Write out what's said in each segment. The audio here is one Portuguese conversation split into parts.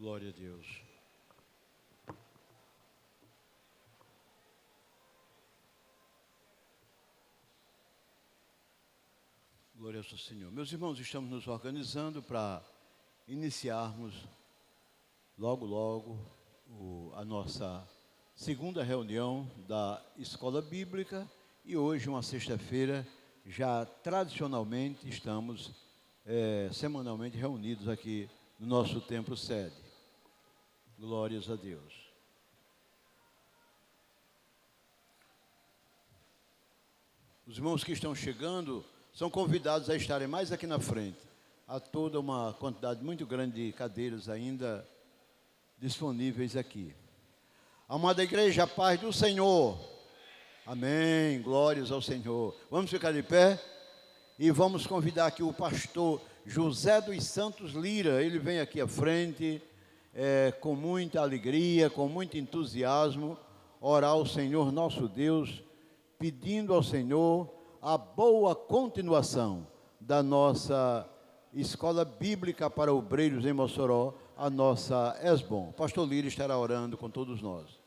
Glória a Deus. Glória ao Senhor. Meus irmãos, estamos nos organizando para iniciarmos logo a nossa segunda reunião da Escola Bíblica e hoje, uma sexta-feira, já tradicionalmente estamos semanalmente reunidos aqui no nosso templo sede. Glórias a Deus. Os irmãos que estão chegando são convidados a estarem mais aqui na frente. Há toda uma quantidade muito grande de cadeiras ainda disponíveis aqui. Amada igreja, a paz do Senhor. Amém. Glórias ao Senhor. Vamos ficar de pé e vamos convidar aqui o pastor José dos Santos Lira. Ele vem aqui à frente com muita alegria, com muito entusiasmo, orar ao Senhor nosso Deus, pedindo ao Senhor a boa continuação da nossa Escola Bíblica para Obreiros em Mossoró, a nossa ESBOM. Pastor Lira estará orando com todos nós.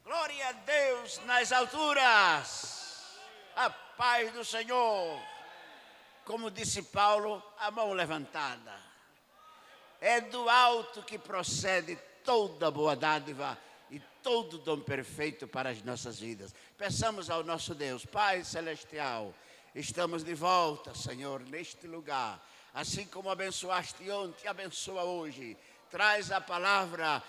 Glória a Deus nas alturas, a paz do Senhor. Como disse Paulo, a mão levantada. É do alto que procede toda boa dádiva e todo dom perfeito para as nossas vidas. Peçamos ao nosso Deus, Pai Celestial, estamos de volta, Senhor, neste lugar. Assim como abençoaste ontem, abençoa hoje. Traz a palavra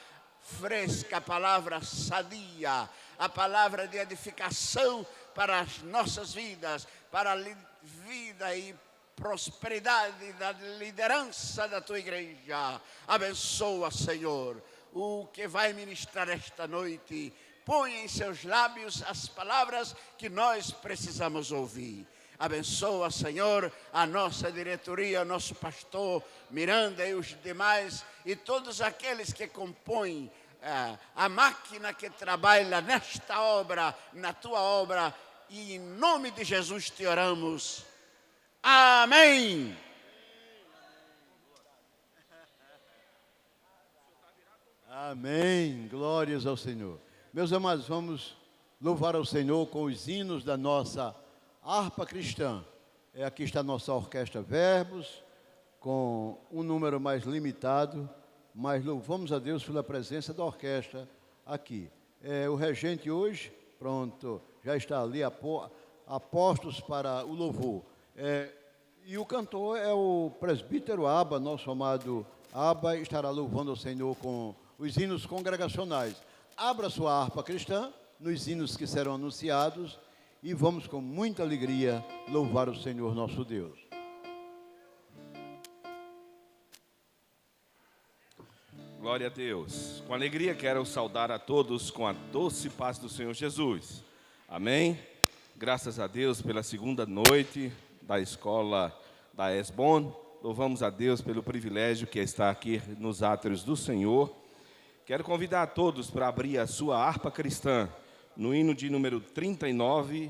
fresca, a palavra sadia, a palavra de edificação para as nossas vidas, para a vida e prosperidade da liderança da tua igreja. Abençoa, Senhor, o que vai ministrar esta noite. Põe em seus lábios as palavras que nós precisamos ouvir. Abençoa, Senhor, a nossa diretoria, nosso pastor Miranda e os demais, e todos aqueles que compõem a máquina que trabalha nesta obra, na tua obra, e em nome de Jesus te oramos. Amém. Amém. Glórias ao Senhor. Meus amados, vamos louvar ao Senhor com os hinos da nossa harpa cristã. Aqui está a nossa orquestra Verbos, com um número mais limitado, mas louvamos a Deus pela presença da orquestra aqui. O regente hoje, pronto, já está ali a postos para o louvor. E o cantor é o presbítero Aba, nosso amado Aba, estará louvando ao Senhor com os hinos congregacionais. Abra sua harpa cristã nos hinos que serão anunciados e vamos com muita alegria louvar o Senhor nosso Deus. Glória a Deus. Com alegria quero saudar a todos com a doce paz do Senhor Jesus. Amém? Graças a Deus pela segunda noite da escola da ESBON. Louvamos a Deus pelo privilégio que está aqui nos átrios do Senhor. Quero convidar a todos para abrir a sua harpa cristã no hino de número 39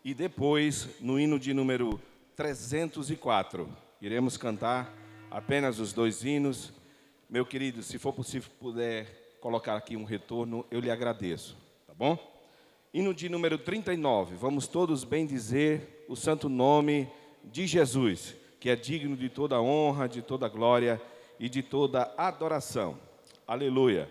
e depois no hino de número 304. Iremos cantar apenas os dois hinos. Meu querido, se for possível, puder colocar aqui um retorno, eu lhe agradeço, tá bom? Hino de número 39, vamos todos bendizer o santo nome de Jesus, que é digno de toda honra, de toda glória e de toda adoração. Aleluia.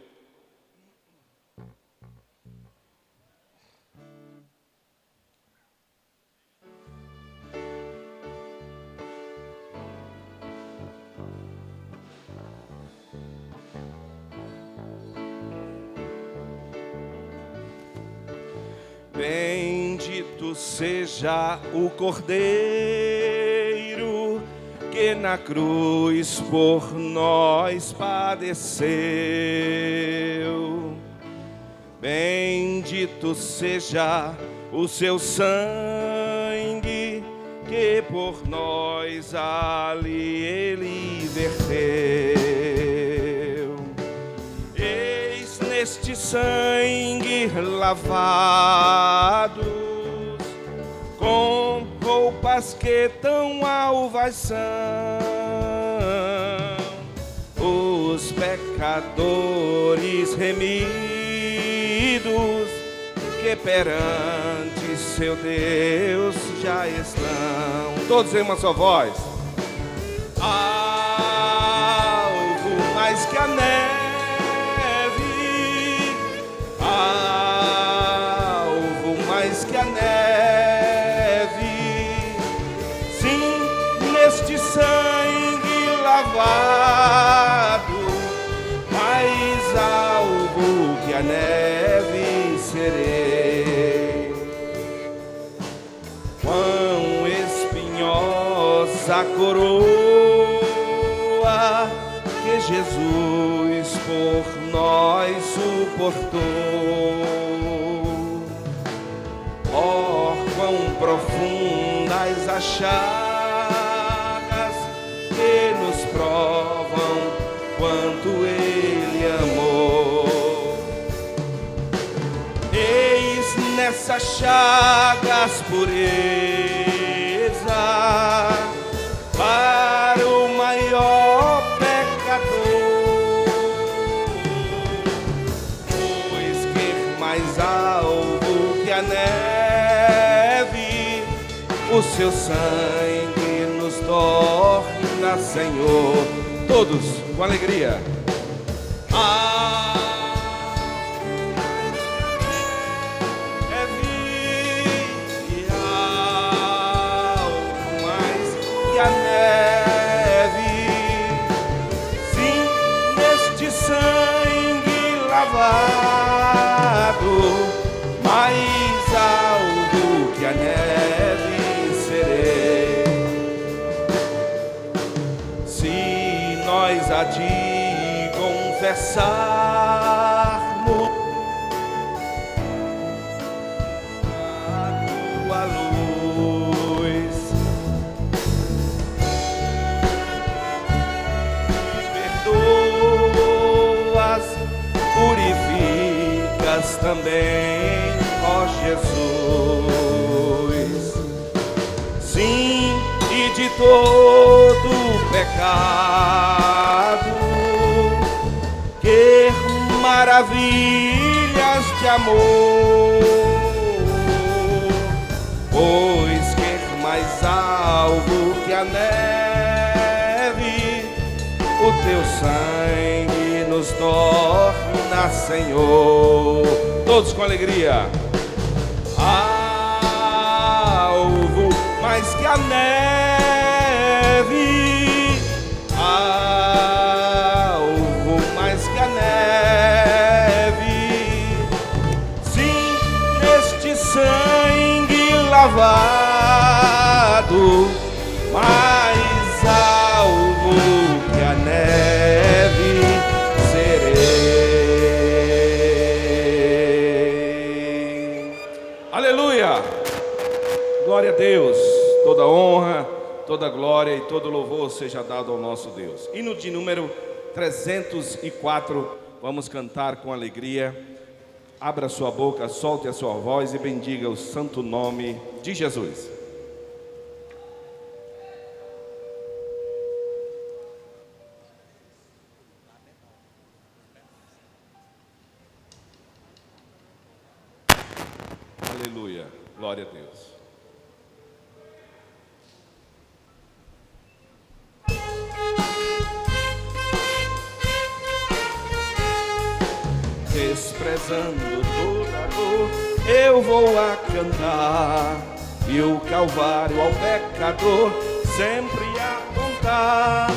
Bendito seja o Cordeiro que na cruz por nós padeceu. Bendito seja o seu sangue que por nós ali ele verteu. Eis neste sangue lavados, com roupas que tão alvas são, os pecadores remidos que perante seu Deus já estão. Todos em uma só voz. Algo mais que a neve, algo mais que a neve, sim, neste sangue lavado, mais algo que a neve serei. Quão espinhosa a coroa que Jesus por nós suportou. Oh, quão profundas as chagas que nos provam quanto Ele amou. Eis nessas chagas pureza para o maior pecador, pois que mais alvo que a neve, o seu sangue nos torna Senhor. Todos com alegria. A neve, sim, neste sangue lavado, mais alvo que a neve serei. Se nós há de confessarmos a tua luz, purificas também, ó Jesus. Sim, e de todo pecado, que maravilhas de amor, pois que mais alvo que a neve, o teu sangue nos torna Senhor. Todos com alegria. Alvo mais que a neve, alvo mais que a neve, sim, neste sangue lavado, mais alvo que a neve serei. Aleluia! Glória a Deus, toda honra, toda glória e todo louvor seja dado ao nosso Deus. Hino de número 304, vamos cantar com alegria. Abra sua boca, solte a sua voz e bendiga o santo nome de Jesus. Aleluia, glória a Deus. Desprezando toda dor, eu vou a cantar, e o Calvário ao pecador sempre a apontar.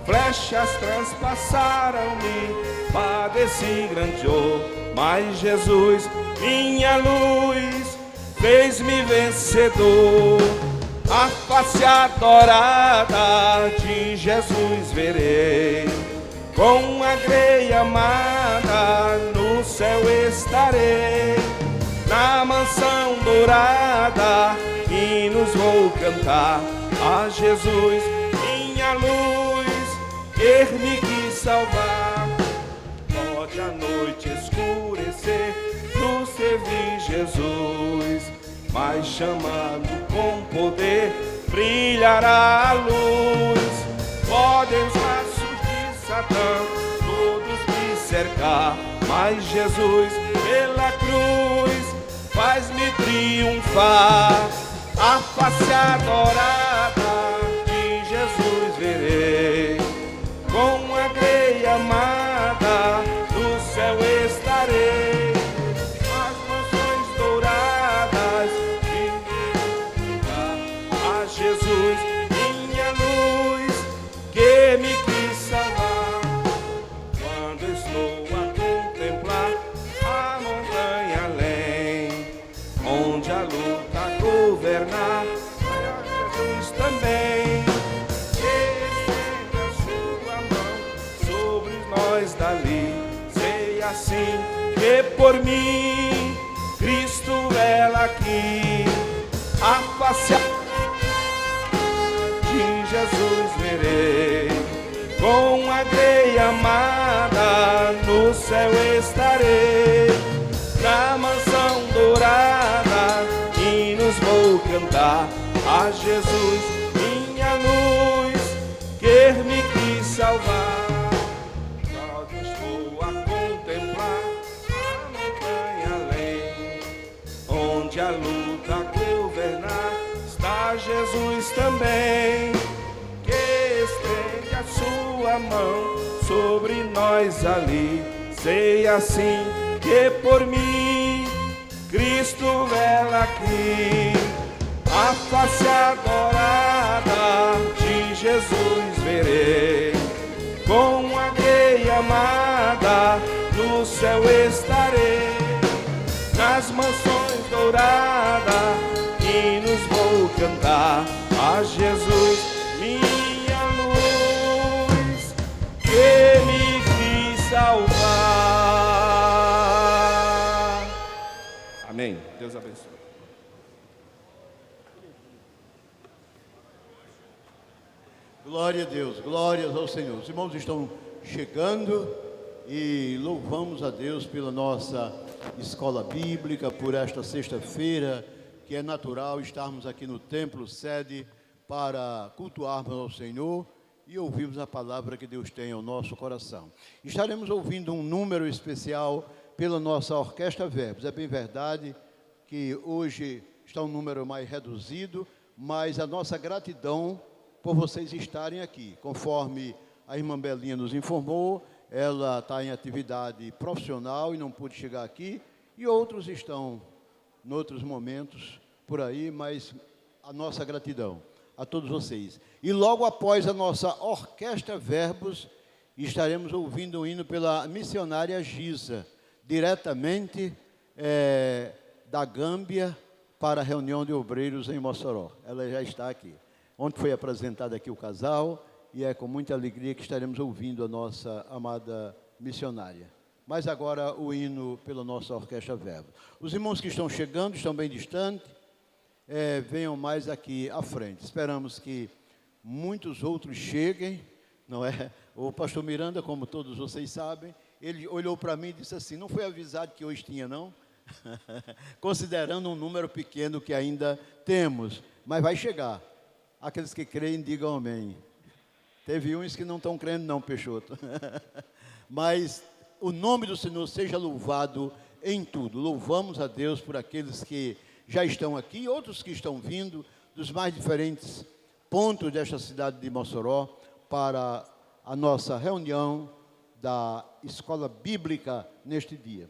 Flechas transpassaram-me, padeci grande dor, mas Jesus, minha luz, fez-me vencedor. A face adorada de Jesus verei, com a grei amada no céu estarei. Na mansão dourada hinos vou cantar, a Jesus, minha luz, ele me quis salvar. Pode a noite escurecer, no servir Jesus, mas chamando com poder, brilhará a luz. Podem os laços de Satã todos me cercar, mas Jesus pela cruz faz-me triunfar. A face adorada de Jesus verei, com a grei amada no céu estarei. As mansões douradas de a Jesus, minha luz, que me quis salvar. Quando estou a contemplar a montanha além, onde a luta governar, Jesus também estende a sua mão sobre nós dali. Sei assim que por mim Cristo ela aqui, a face de Jesus verei, com a grei amada no céu estarei. Na mansão dourada hinos vou cantar a Jesus, minha luz, que me quis salvar. Quando estou a contemplar a montanha além, onde a luta governar, está Jesus também, que estende a sua mão sobre nós ali. Sei assim que por mim Cristo vela aqui, a face adorada de Jesus verei, com a grei amada no céu estarei. Nas mansões douradas hinos vou cantar a Jesus, minha luz, que me quis salvar. Amém. Deus abençoe. Glória a Deus, glórias ao Senhor. Os irmãos estão chegando e louvamos a Deus pela nossa escola bíblica, por esta sexta-feira, que é natural estarmos aqui no templo sede para cultuarmos ao Senhor e ouvirmos a palavra que Deus tem ao nosso coração. Estaremos ouvindo um número especial pela nossa Orquestra Verbos. É bem verdade que hoje está um número mais reduzido, mas a nossa gratidão por vocês estarem aqui. Conforme a irmã Belinha nos informou, ela está em atividade profissional e não pôde chegar aqui, e outros estão em outros momentos por aí, mas a nossa gratidão a todos vocês. E logo após a nossa Orquestra Verbos, estaremos ouvindo um hino pela missionária Giza, diretamente da Gâmbia para a reunião de obreiros em Mossoró. Ela já está aqui. Ontem foi apresentado aqui o casal, e é com muita alegria que estaremos ouvindo a nossa amada missionária. Mas agora o hino pela nossa Orquestra Verbo. Os irmãos que estão chegando, estão bem distantes, venham mais aqui à frente. Esperamos que muitos outros cheguem, não é? O pastor Miranda, como todos vocês sabem, ele olhou para mim e disse assim, não foi avisado que hoje tinha, não? Considerando um número pequeno que ainda temos, mas vai chegar. Aqueles que creem, digam amém. Teve uns que não estão crendo não, Peixoto. Mas o nome do Senhor seja louvado em tudo. Louvamos a Deus por aqueles que já estão aqui e outros que estão vindo dos mais diferentes pontos desta cidade de Mossoró para a nossa reunião da Escola Bíblica neste dia.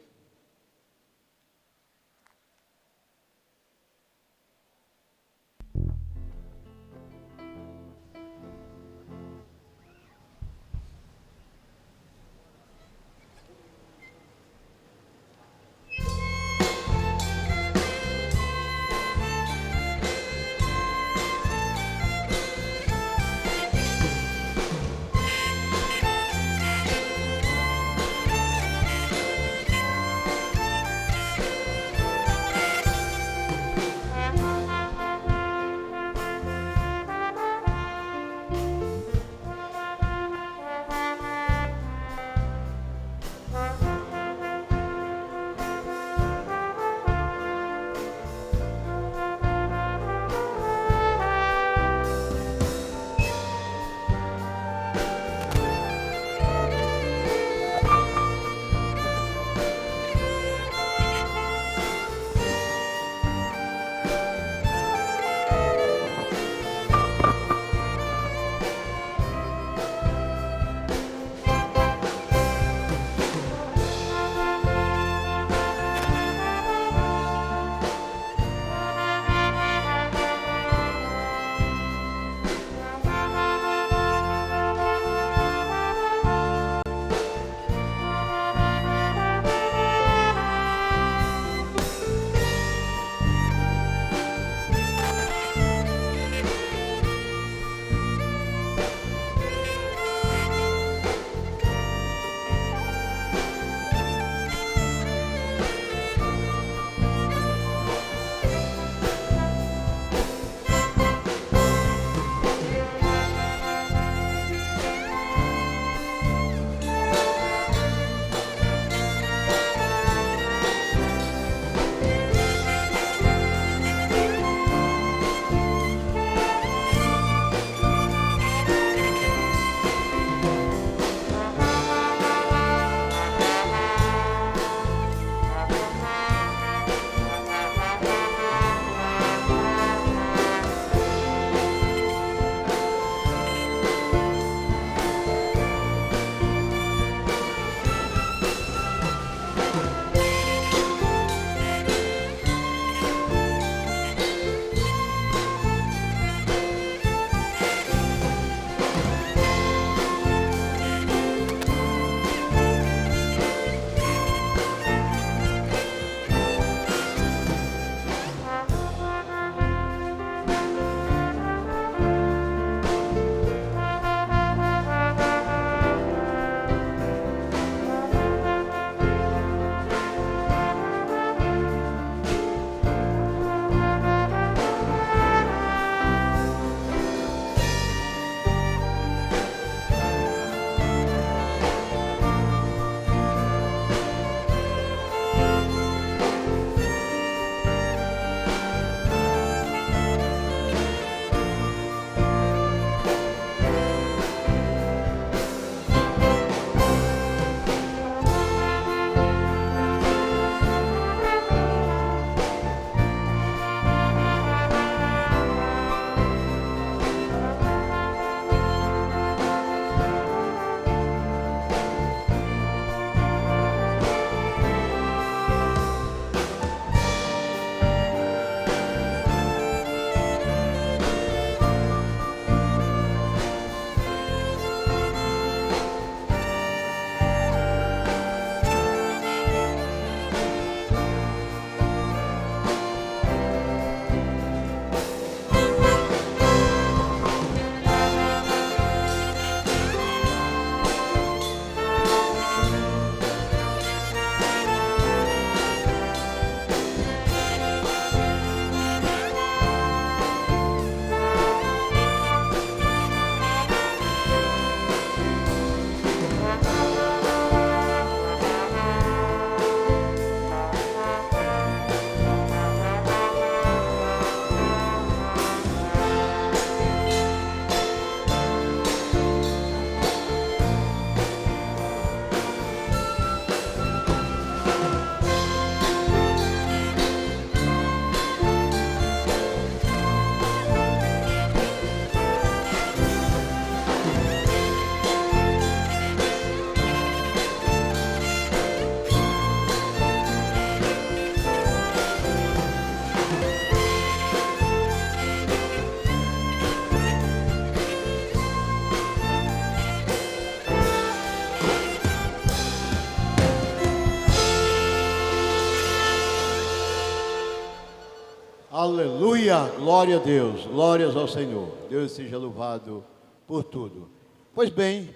Aleluia, glória a Deus, glórias ao Senhor. Deus seja louvado por tudo. Pois bem,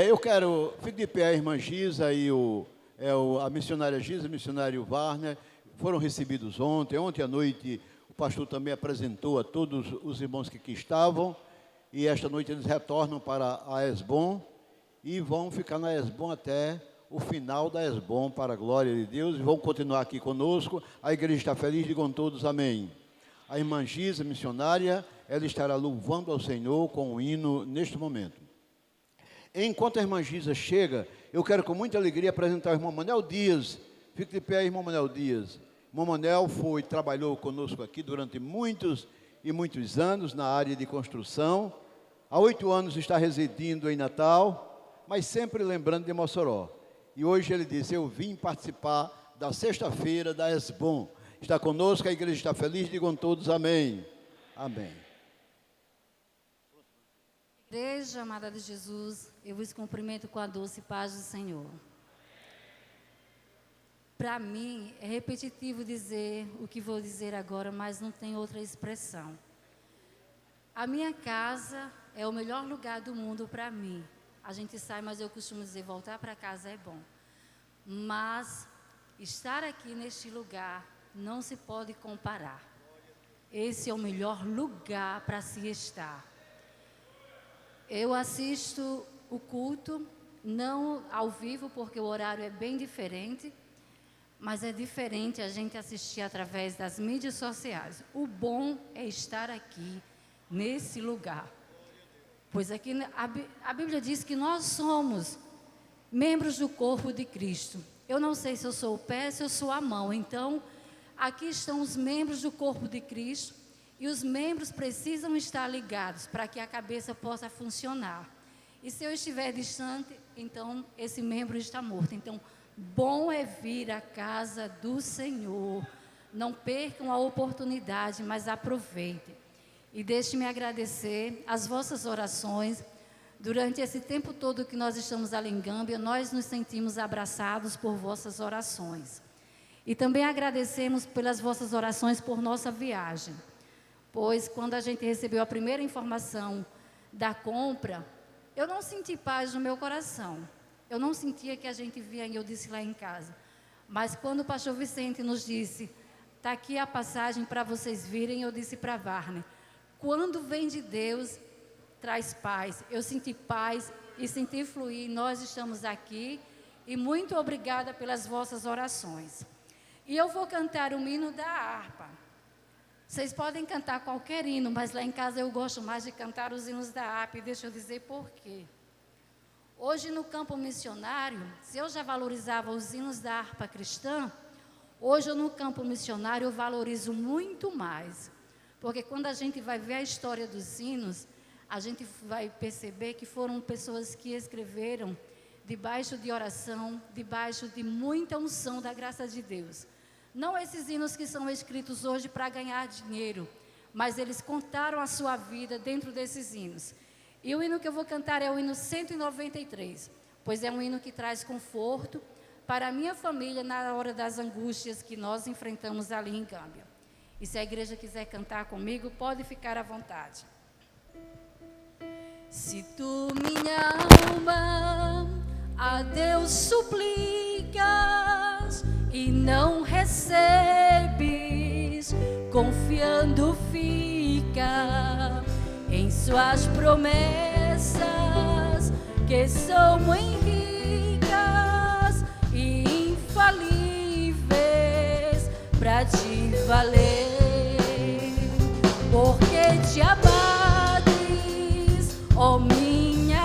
eu quero, fique de pé a irmã Giza e a missionária Giza, o missionário Warner, foram recebidos ontem à noite. O pastor também apresentou a todos os irmãos que aqui estavam, e esta noite eles retornam para a ESBOM e vão ficar na ESBOM até o final da ESBOM, para a glória de Deus, e vão continuar aqui conosco. A igreja está feliz, digam todos amém. A irmã Giza, missionária, ela estará louvando ao Senhor com o hino neste momento. Enquanto a irmã Giza chega, eu quero com muita alegria apresentar o irmão Manel Dias. Fique de pé, irmão Manel Dias. O irmão Manel trabalhou conosco aqui durante muitos e muitos anos na área de construção. Há 8 anos está residindo em Natal, mas sempre lembrando de Mossoró. E hoje ele disse, eu vim participar da sexta-feira da ESBOM. Está conosco, a igreja está feliz, digam todos amém. Amém. Igreja amada de Jesus, eu vos cumprimento com a doce paz do Senhor. Para mim, é repetitivo dizer o que vou dizer agora, mas não tem outra expressão. A minha casa é o melhor lugar do mundo para mim. A gente sai, mas eu costumo dizer, voltar para casa é bom. Mas estar aqui neste lugar não se pode comparar. Esse é o melhor lugar para se estar. Eu assisto o culto, não ao vivo, porque o horário é bem diferente, mas é diferente a gente assistir através das mídias sociais. O bom é estar aqui, nesse lugar. Pois aqui a Bíblia diz que nós somos membros do corpo de Cristo. Eu não sei se eu sou o pé, se eu sou a mão. Então, aqui estão os membros do corpo de Cristo. E os membros precisam estar ligados para que a cabeça possa funcionar. E se eu estiver distante, então esse membro está morto. Então, bom é vir à casa do Senhor. Não percam a oportunidade, mas aproveitem. E deixe-me agradecer as vossas orações. Durante esse tempo todo que nós estamos ali em Gâmbia, nós nos sentimos abraçados por vossas orações. E também agradecemos pelas vossas orações por nossa viagem. Pois quando a gente recebeu a primeira informação da compra, eu não senti paz no meu coração. Eu não sentia que a gente vinha, e eu disse lá em casa. Mas quando o pastor Vicente nos disse, está aqui a passagem para vocês virem, eu disse para Warner, quando vem de Deus, traz paz. Eu senti paz e senti fluir. Nós estamos aqui e muito obrigada pelas vossas orações. E eu vou cantar o hino da harpa. Vocês podem cantar qualquer hino, mas lá em casa eu gosto mais de cantar os hinos da harpa. E deixa eu dizer por quê. Hoje no campo missionário, se eu já valorizava os hinos da harpa cristã, hoje no campo missionário eu valorizo muito mais. Porque quando a gente vai ver a história dos hinos, a gente vai perceber que foram pessoas que escreveram debaixo de oração, debaixo de muita unção da graça de Deus. Não esses hinos que são escritos hoje para ganhar dinheiro, mas eles contaram a sua vida dentro desses hinos. E o hino que eu vou cantar é o hino 193, pois é um hino que traz conforto para a minha família na hora das angústias que nós enfrentamos ali em Gâmbia. E se a igreja quiser cantar comigo, pode ficar à vontade. Se tu, minha alma, a Deus suplicas e não recebes, confiando fica em suas promessas, que são muito ricas e infalíveis para te valer. Porque te abates, ó minha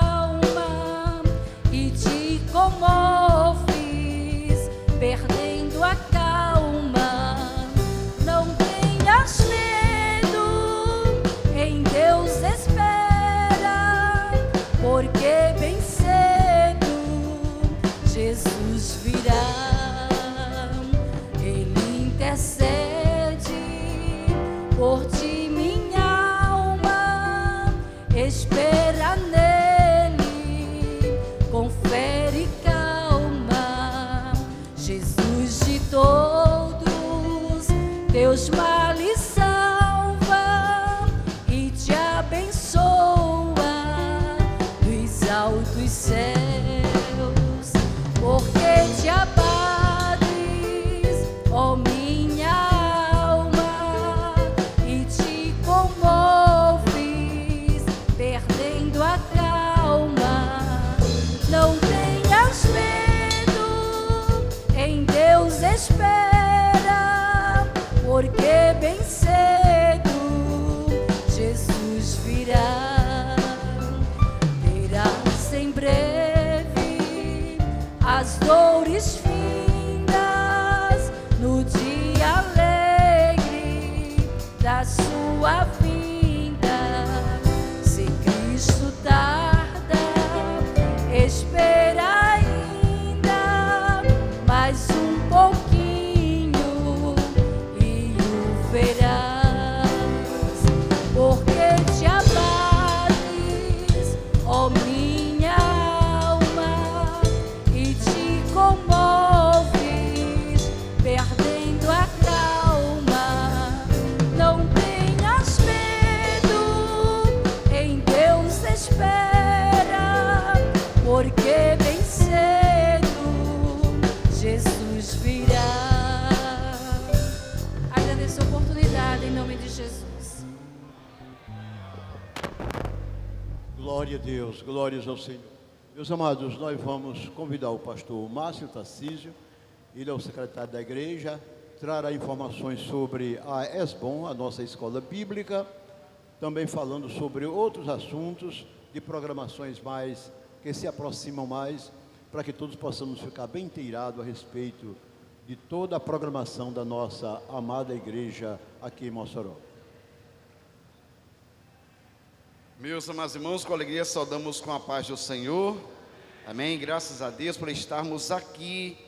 alma, e te comoves, perdendo a calma. Não tenhas medo, em Deus espera, porque bem cedo Jesus virá. Ele intercede por ti, minha alma, espera nele, confere calma. Jesus de todos teus males flores findas no dia alegre da sua vinda. Se Cristo tarda, espera ainda mais um pouquinho e o verás, porque te abates, ó minha alma, e te comoves, perdendo a calma. Não tenhas medo, em Deus espera, porque bem cedo Jesus virá. Agradeço a oportunidade em nome de Jesus. Glória a Deus, glórias ao Senhor. Meus amados, nós vamos convidar o pastor Márcio Tarcísio, ele é o secretário da igreja, trará informações sobre a ESBOM, a nossa escola bíblica, também falando sobre outros assuntos de programações mais, que se aproximam mais, para que todos possamos ficar bem inteirados a respeito de toda a programação da nossa amada igreja aqui em Mossoró. Meus amados irmãos, com alegria saudamos com a paz do Senhor. Amém. Graças a Deus por estarmos aqui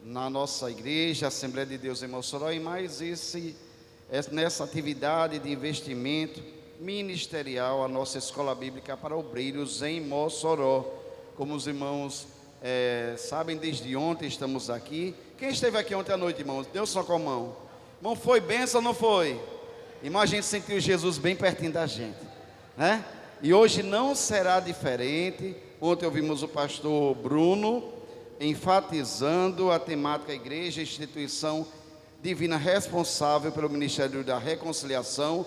na nossa igreja, Assembleia de Deus em Mossoró, e mais nessa atividade de investimento ministerial, a nossa escola bíblica para obreiros em Mossoró. Como os irmãos sabem, desde ontem estamos aqui. Quem esteve aqui ontem à noite, irmãos? Deu só com a mão. Irmão, foi bênção ou não foi? Irmão, a gente sentiu Jesus bem pertinho da gente, né? E hoje não será diferente. Ontem ouvimos o pastor Bruno enfatizando a temática igreja, instituição divina responsável pelo Ministério da Reconciliação.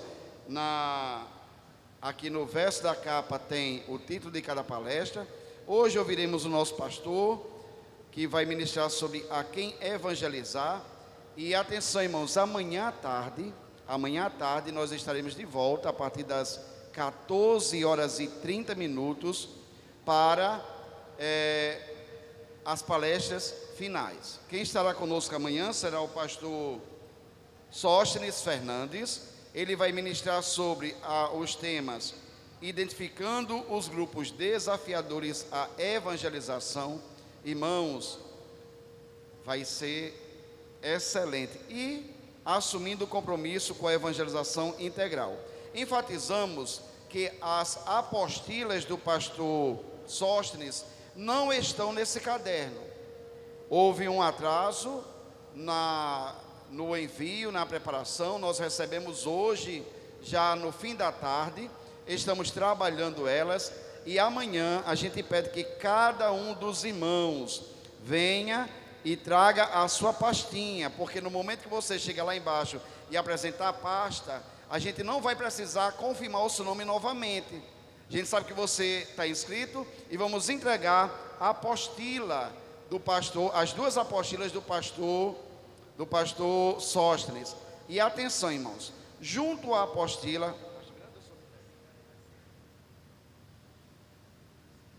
Aqui no verso da capa tem o título de cada palestra. Hoje ouviremos o nosso pastor, que vai ministrar sobre a quem evangelizar. E atenção, irmãos, amanhã à tarde nós estaremos de volta a partir das 14h30 para as palestras finais. Quem estará conosco amanhã será o pastor Sóstenes Fernandes. Ele vai ministrar sobre os temas identificando os grupos desafiadores à evangelização. Irmãos, vai ser excelente. E assumindo o compromisso com a evangelização integral. Enfatizamos que as apostilas do pastor Sóstenes não estão nesse caderno. Houve um atraso no envio, na preparação. Nós recebemos hoje, já no fim da tarde. Estamos trabalhando elas. E amanhã a gente pede que cada um dos irmãos venha e traga a sua pastinha. Porque no momento que você chega lá embaixo e apresentar a pasta, a gente não vai precisar confirmar o seu nome novamente. A gente sabe que você está inscrito e vamos entregar a apostila do pastor, as duas apostilas do pastor Sóstenes. E atenção, irmãos, junto à apostila,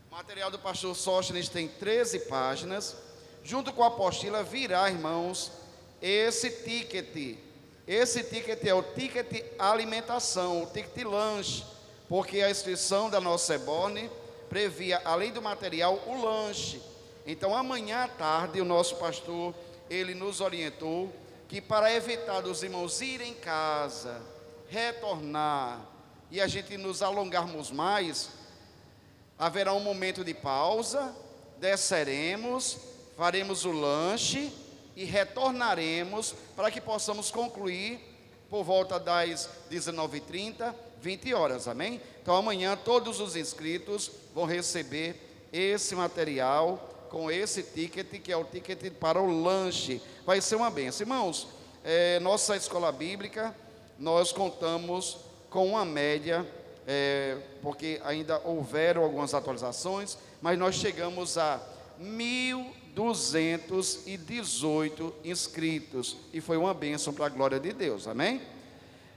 o material do pastor Sóstenes tem 13 páginas. Junto com a apostila virá, irmãos, esse ticket. Esse ticket é o ticket alimentação, o ticket lanche, porque a instituição da nossa ESBOM previa, além do material, o lanche. Então, amanhã à tarde, o nosso pastor, ele nos orientou que para evitar dos irmãos irem em casa, retornar, e a gente nos alongarmos mais, haverá um momento de pausa, desceremos, faremos o lanche e retornaremos para que possamos concluir por volta das 19h30, 20 horas, amém? Então amanhã todos os inscritos vão receber esse material com esse ticket, que é o ticket para o lanche. Vai ser uma bênção. Irmãos, nossa escola bíblica, nós contamos com uma média, porque ainda houveram algumas atualizações, mas nós chegamos a 1.218 inscritos, e foi uma bênção para a glória de Deus, amém?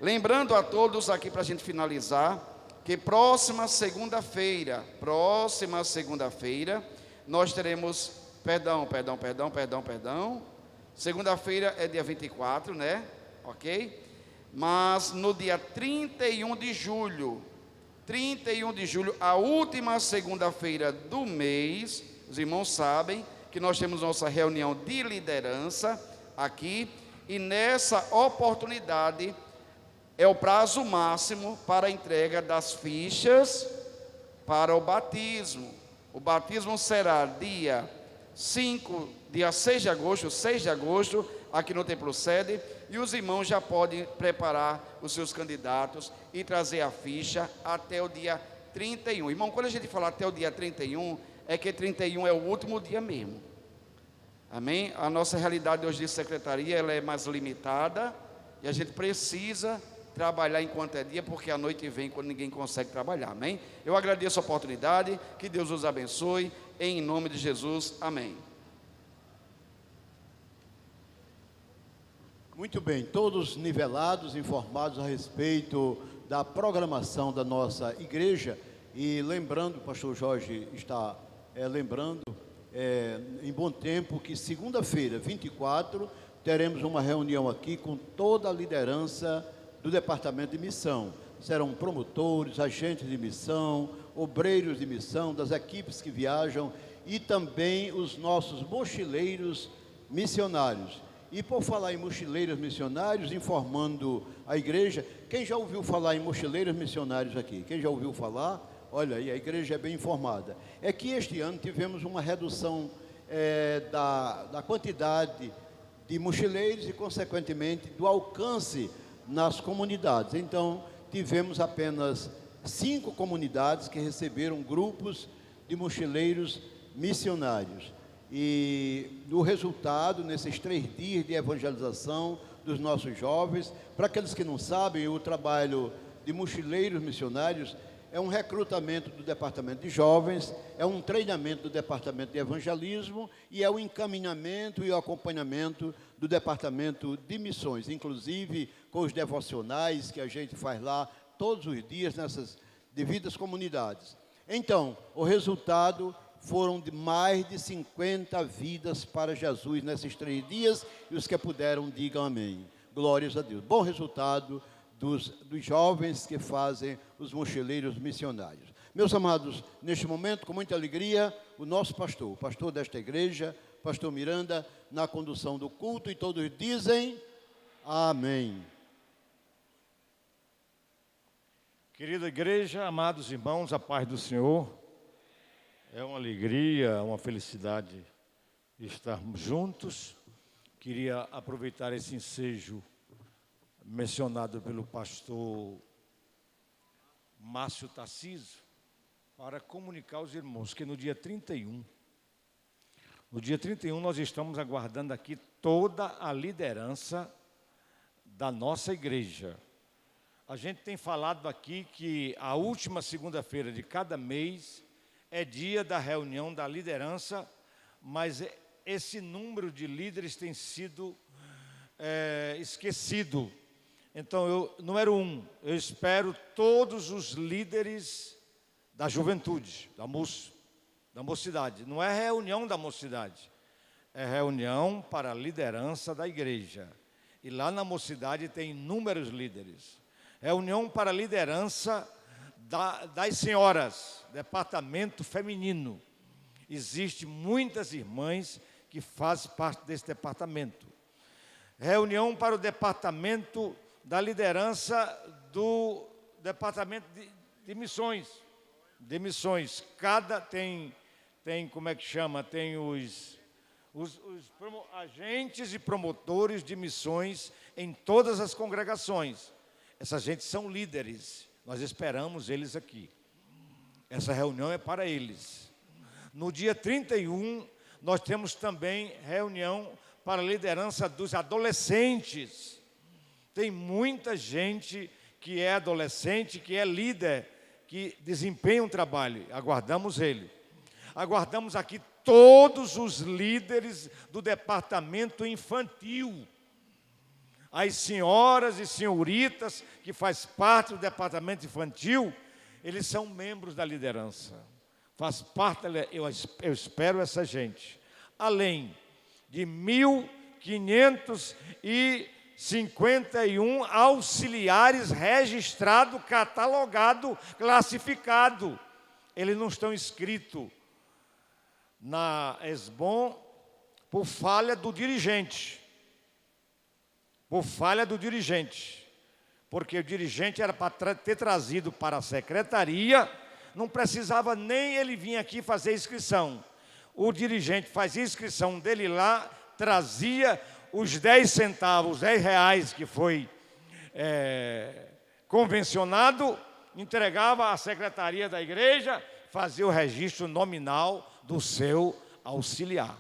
Lembrando a todos aqui, para a gente finalizar, que próxima segunda-feira, nós teremos Perdão. Segunda-feira é dia 24, né? Ok? Mas no dia 31 de julho, a última segunda-feira do mês, os irmãos sabem que nós temos nossa reunião de liderança aqui, e nessa oportunidade é o prazo máximo para a entrega das fichas para o batismo. O batismo será dia 6 de agosto, aqui no Templo Sede, e os irmãos já podem preparar os seus candidatos e trazer a ficha até o dia 31. Irmão, quando a gente fala até o dia 31, é que 31 é o último dia mesmo. Amém? A nossa realidade hoje de secretaria, ela é mais limitada, e a gente precisa trabalhar enquanto é dia, porque a noite vem quando ninguém consegue trabalhar. Amém? Eu agradeço a oportunidade, que Deus os abençoe, em nome de Jesus. Amém. Muito bem, todos nivelados, informados a respeito da programação da nossa igreja. E lembrando, o pastor Jorge está lembrando, em bom tempo, que segunda-feira, 24, teremos uma reunião aqui com toda a liderança do Departamento de Missão. Serão promotores, agentes de missão, obreiros de missão, das equipes que viajam, e também os nossos mochileiros missionários. E por falar em mochileiros missionários, informando a igreja, quem já ouviu falar em mochileiros missionários aqui? Quem já ouviu falar? Olha aí, a igreja é bem informada. É que este ano tivemos uma redução da quantidade de mochileiros e, consequentemente, do alcance nas comunidades. Então, tivemos apenas 5 comunidades que receberam grupos de mochileiros missionários. E o resultado, nesses 3 dias de evangelização dos nossos jovens, para aqueles que não sabem, o trabalho de mochileiros missionários é um recrutamento do Departamento de Jovens, é um treinamento do Departamento de Evangelismo e é o encaminhamento e o acompanhamento do Departamento de Missões, inclusive com os devocionais que a gente faz lá todos os dias nessas devidas comunidades. Então, o resultado foram de mais de 50 vidas para Jesus nesses 3 dias, e os que puderam, digam amém. Glórias a Deus. Bom resultado dos jovens que fazem os mochileiros missionários. Meus amados, neste momento, com muita alegria, o nosso pastor, o pastor desta igreja, pastor Miranda, na condução do culto, e todos dizem amém. Querida igreja, amados irmãos, a paz do Senhor. É uma alegria, uma felicidade estarmos juntos. Queria aproveitar esse ensejo mencionado pelo pastor Márcio Tarcísio para comunicar aos irmãos que no dia 31, nós estamos aguardando aqui toda a liderança da nossa igreja. A gente tem falado aqui que a última segunda-feira de cada mês é dia da reunião da liderança, mas esse número de líderes tem sido esquecido. Então, número 1, eu espero todos os líderes da juventude, da mocidade. Não é reunião da mocidade, é reunião para a liderança da igreja. E lá na mocidade tem inúmeros líderes. Reunião para a liderança das senhoras, departamento feminino. Existem muitas irmãs que fazem parte desse departamento. Reunião para o departamento da liderança do departamento de missões. Cada tem como é que chama? Tem os agentes e promotores de missões em todas as congregações. Essas gente são líderes. Nós esperamos eles aqui. Essa reunião é para eles. No dia 31, nós temos também reunião para a liderança dos adolescentes. Tem muita gente que é adolescente, que é líder, que desempenha um trabalho. Aguardamos ele. Aguardamos aqui todos os líderes do departamento infantil. As senhoras e senhoritas que faz parte do departamento infantil, eles são membros da liderança. Faz parte, eu espero essa gente. além de 1.551 auxiliares registrados, catalogados, classificados. Eles não estão inscritos na ESBOM por falha do dirigente. Por falha do dirigente. Porque o dirigente era para ter trazido para a secretaria, não precisava nem ele vir aqui fazer inscrição. O dirigente fazia inscrição dele lá, trazia os 10 centavos, 10 reais que foi convencionado, entregava à secretaria da igreja, fazia o registro nominal do seu auxiliar.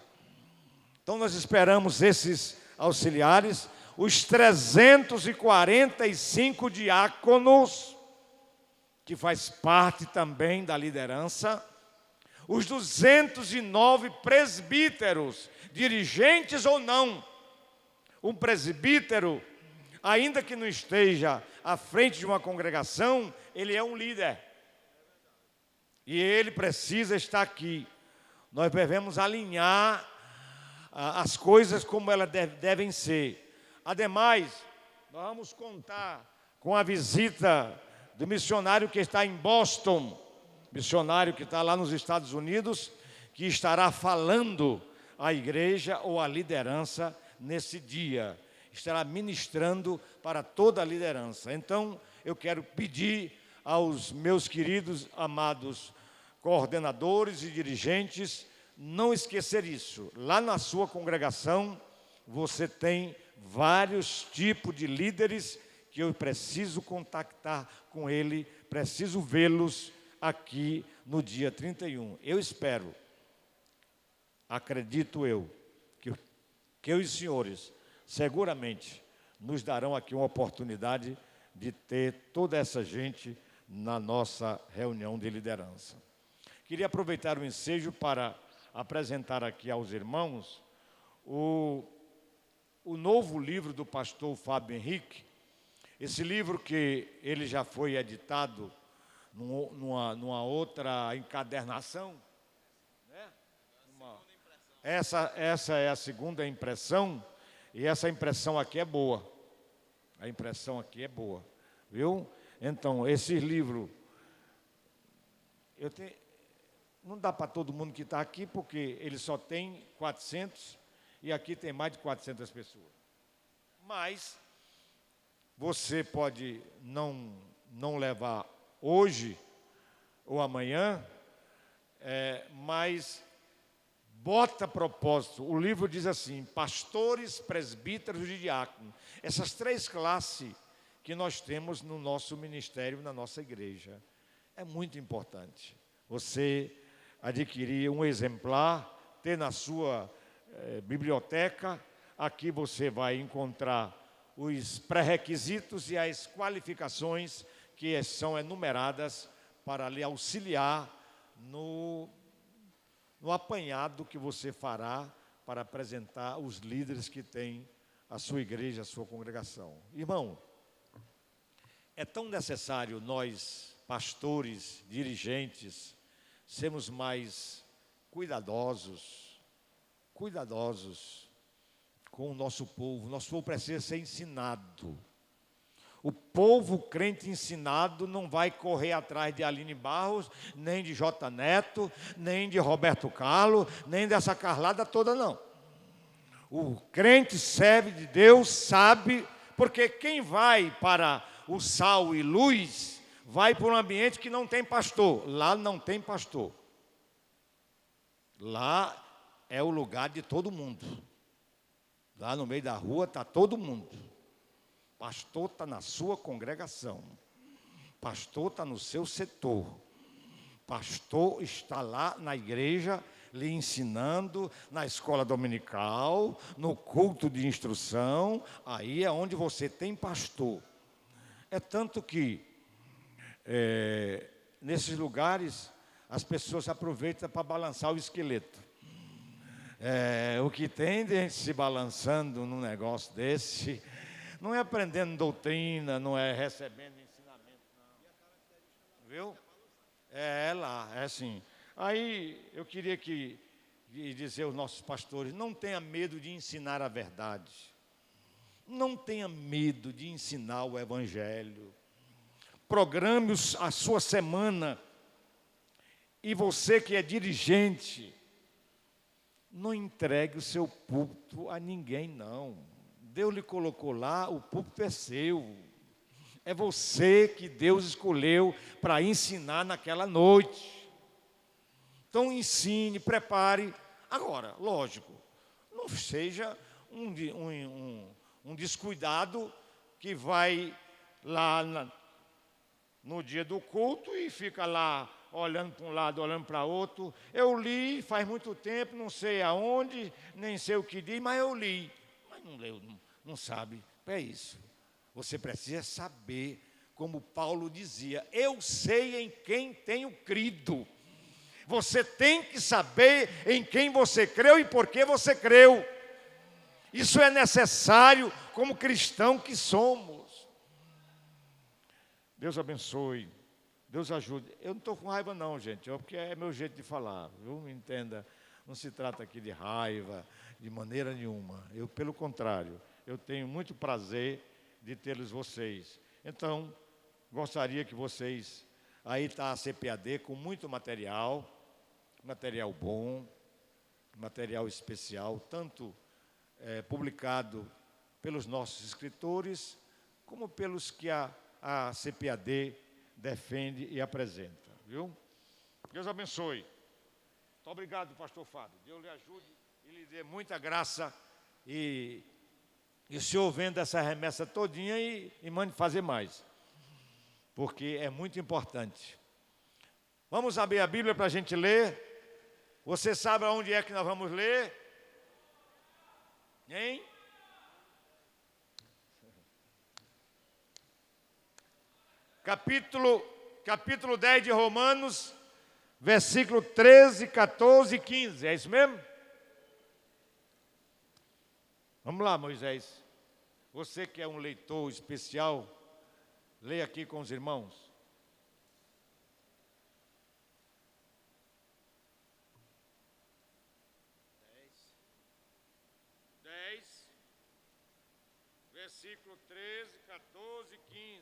Então nós esperamos esses auxiliares, os 345 diáconos, que faz parte também da liderança, os 209 presbíteros, dirigentes ou não. Um presbítero, ainda que não esteja à frente de uma congregação, ele é um líder. E ele precisa estar aqui. Nós devemos alinhar as coisas como elas devem ser. Ademais, nós vamos contar com a visita do missionário que está em Boston, missionário que está lá nos Estados Unidos, que estará falando à igreja ou à liderança nesse dia. Estará ministrando para toda a liderança. Então, eu quero pedir aos meus queridos, amados coordenadores e dirigentes, não esquecer isso. Lá na sua congregação, você tem vários tipos de líderes que eu preciso contactar com ele, preciso vê-los aqui no dia 31. Eu espero, acredito eu, que os senhores seguramente nos darão aqui uma oportunidade de ter toda essa gente na nossa reunião de liderança. Queria aproveitar o ensejo para apresentar aqui aos irmãos o novo livro do pastor Fábio Henrique. Esse livro que ele já foi editado numa outra encadernação, né? Essa é a segunda impressão, e essa impressão aqui é boa. A impressão aqui é boa, viu? Então, esse livro, não dá para todo mundo que está aqui, porque ele só tem 400, e aqui tem mais de 400 pessoas. Mas você pode não levar hoje ou amanhã, mas bota propósito. O livro diz assim: pastores, presbíteros e diáconos. Essas 3 classes que nós temos no nosso ministério, na nossa igreja. É muito importante você adquirir um exemplar, ter na sua biblioteca. Aqui você vai encontrar os pré-requisitos e as qualificações que são enumeradas para lhe auxiliar no apanhado que você fará para apresentar os líderes que tem a sua igreja, a sua congregação. Irmão, é tão necessário nós, pastores, dirigentes, sermos mais cuidadosos com o nosso povo. Nosso povo precisa ser ensinado. O povo crente ensinado não vai correr atrás de Aline Barros, nem de J. Neto, nem de Roberto Carlos, nem dessa carlada toda, não. O crente serve de Deus, sabe, porque quem vai para o sal e luz, vai para um ambiente que não tem pastor. Lá não tem pastor. Lá é o lugar de todo mundo. Lá no meio da rua está todo mundo. Pastor está na sua congregação. Pastor está no seu setor. Pastor está lá na igreja, lhe ensinando, na escola dominical, no culto de instrução. Aí é onde você tem pastor. É tanto que, nesses lugares, as pessoas aproveitam para balançar o esqueleto. O que tem de gente se balançando num negócio desse, não é aprendendo doutrina, não é recebendo ensinamento, não. Viu? É lá, é assim. Aí eu queria que e dizer aos nossos pastores: não tenha medo de ensinar a verdade. Não tenha medo de ensinar o Evangelho. Programe a sua semana. E você que é dirigente, não entregue o seu púlpito a ninguém, não. Deus lhe colocou lá, o púlpito é seu. É você que Deus escolheu para ensinar naquela noite. Então ensine, prepare. Agora, lógico, não seja um descuidado que vai lá no dia do culto e fica lá olhando para um lado, olhando para outro. Eu li faz muito tempo, não sei aonde, nem sei o que diz, mas eu li. Mas não leu, não sabe. É isso. Você precisa saber, como Paulo dizia: eu sei em quem tenho crido. Você tem que saber em quem você creu e por que você creu. Isso é necessário como cristão que somos. Deus abençoe. Deus ajude. Eu não estou com raiva não, gente, porque é meu jeito de falar, viu? Me entenda, não se trata aqui de raiva, de maneira nenhuma. Pelo contrário, eu tenho muito prazer de tê-los vocês. Então, gostaria que vocês, aí está a CPAD com muito material bom, material especial, tanto publicado pelos nossos escritores, como pelos que a CPAD defende e apresenta, viu? Deus abençoe. Muito obrigado, pastor Fábio. Deus lhe ajude e lhe dê muita graça e o senhor venda essa remessa todinha e mande fazer mais, porque é muito importante. Vamos abrir a Bíblia para a gente ler. Você sabe aonde é que nós vamos ler? Hein? Capítulo 10 de Romanos, versículo 13, 14 e 15. É isso mesmo? Vamos lá, Moisés. Você que é um leitor especial, leia aqui com os irmãos. Versículo 13, 14 e 15.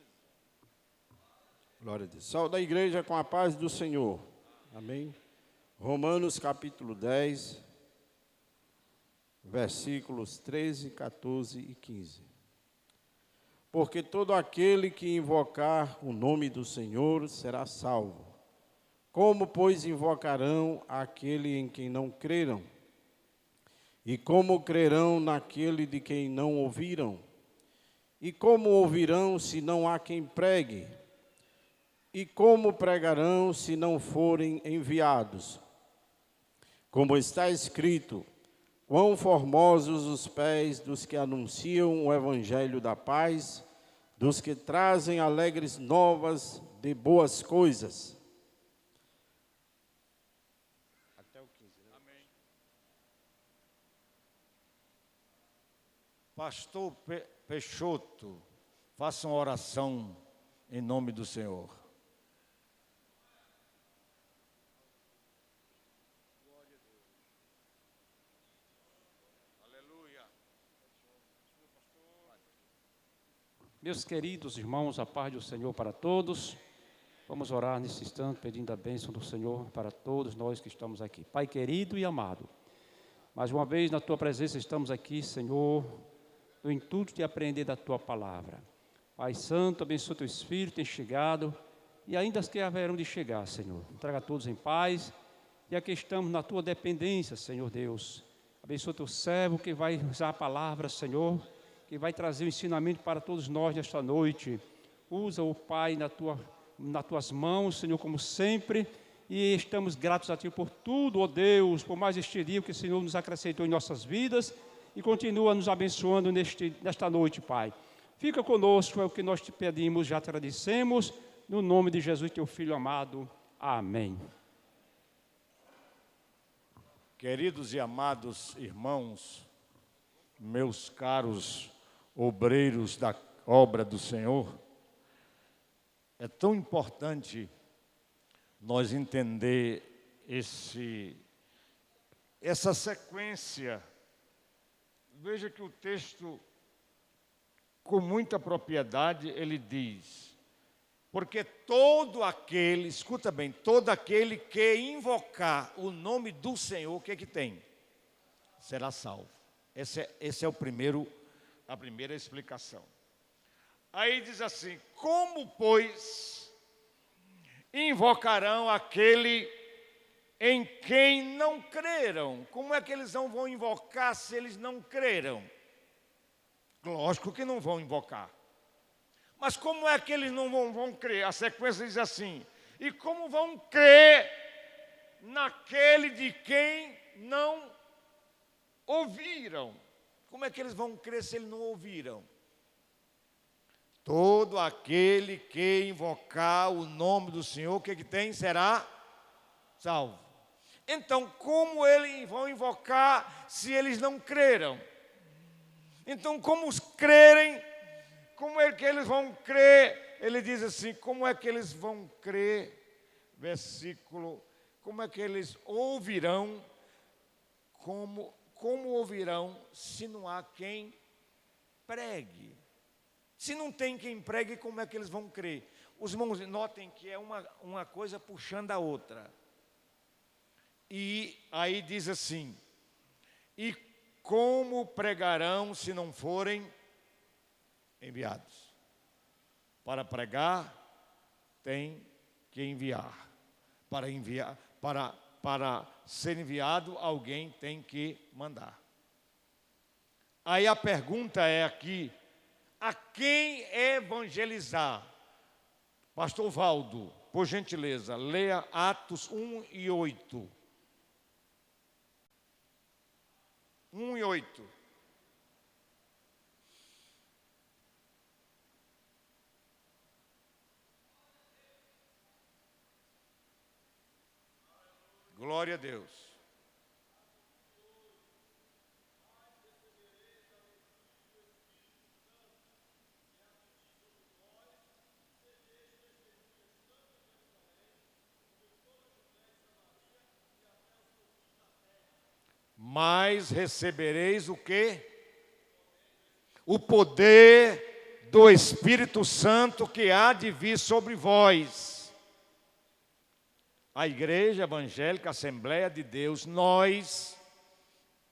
Glória a Deus. Saúde a igreja com a paz do Senhor. Amém. Romanos capítulo 10, versículos 13, 14 e 15. Porque todo aquele que invocar o nome do Senhor será salvo. Como, pois, invocarão aquele em quem não creram? E como crerão naquele de quem não ouviram? E como ouvirão se não há quem pregue? E como pregarão se não forem enviados? Como está escrito: quão formosos os pés dos que anunciam o evangelho da paz, dos que trazem alegres novas de boas coisas. Até o 15, né? Amém. Pastor Peixoto, faça uma oração em nome do Senhor. Aleluia. Meus queridos irmãos, a paz do Senhor para todos. Vamos orar nesse instante pedindo a bênção do Senhor para todos nós que estamos aqui. Pai querido e amado, mais uma vez na Tua presença estamos aqui, Senhor, no intuito de aprender da Tua palavra. Pai Santo, abençoa Teu Espírito, tem chegado, e ainda as que haverão de chegar, Senhor. Traga todos em paz, e aqui estamos na Tua dependência, Senhor Deus. Abençoa Teu servo que vai usar a palavra, Senhor, que vai trazer o ensinamento para todos nós nesta noite. Usa, o Pai, nas Tuas mãos, Senhor, como sempre, e estamos gratos a Ti por tudo, ó Deus, por mais este dia que o Senhor nos acrescentou em nossas vidas, e continua nos abençoando nesta noite, Pai. Fica conosco, é o que nós te pedimos, já te agradecemos, no nome de Jesus, Teu Filho amado. Amém. Queridos e amados irmãos, meus caros obreiros da obra do Senhor, é tão importante nós entender essa sequência. Veja que o texto, com muita propriedade, ele diz: porque todo aquele, escuta bem, todo aquele que invocar o nome do Senhor, o que é que tem? Será salvo. Esse é a primeira explicação. Aí diz assim: como, pois, invocarão aquele em quem não creram? Como é que eles não vão invocar se eles não creram? Lógico que não vão invocar. Mas como é que eles não vão crer? A sequência diz assim: e como vão crer naquele de quem não ouviram? Como é que eles vão crer se eles não ouviram? Todo aquele que invocar o nome do Senhor, o que tem? Será salvo. Então, como eles vão invocar se eles não creram? Então, como os crerem? Como é que eles vão crer? Ele diz assim: como é que eles vão crer? Versículo: como é que eles ouvirão? Como ouvirão se não há quem pregue? Se não tem quem pregue, como é que eles vão crer? Os irmãos, notem que é uma coisa puxando a outra. E aí diz assim: e como pregarão se não forem enviados? Para pregar, tem que enviar. Para ser enviado, alguém tem que mandar. Aí a pergunta é aqui: a quem evangelizar? Pastor Valdo, por gentileza, leia Atos 1 e 8. 1 e 8. Glória a Deus. Mas recebereis o quê? O poder do Espírito Santo que há de vir sobre vós. A Igreja Evangélica Assembleia de Deus, nós,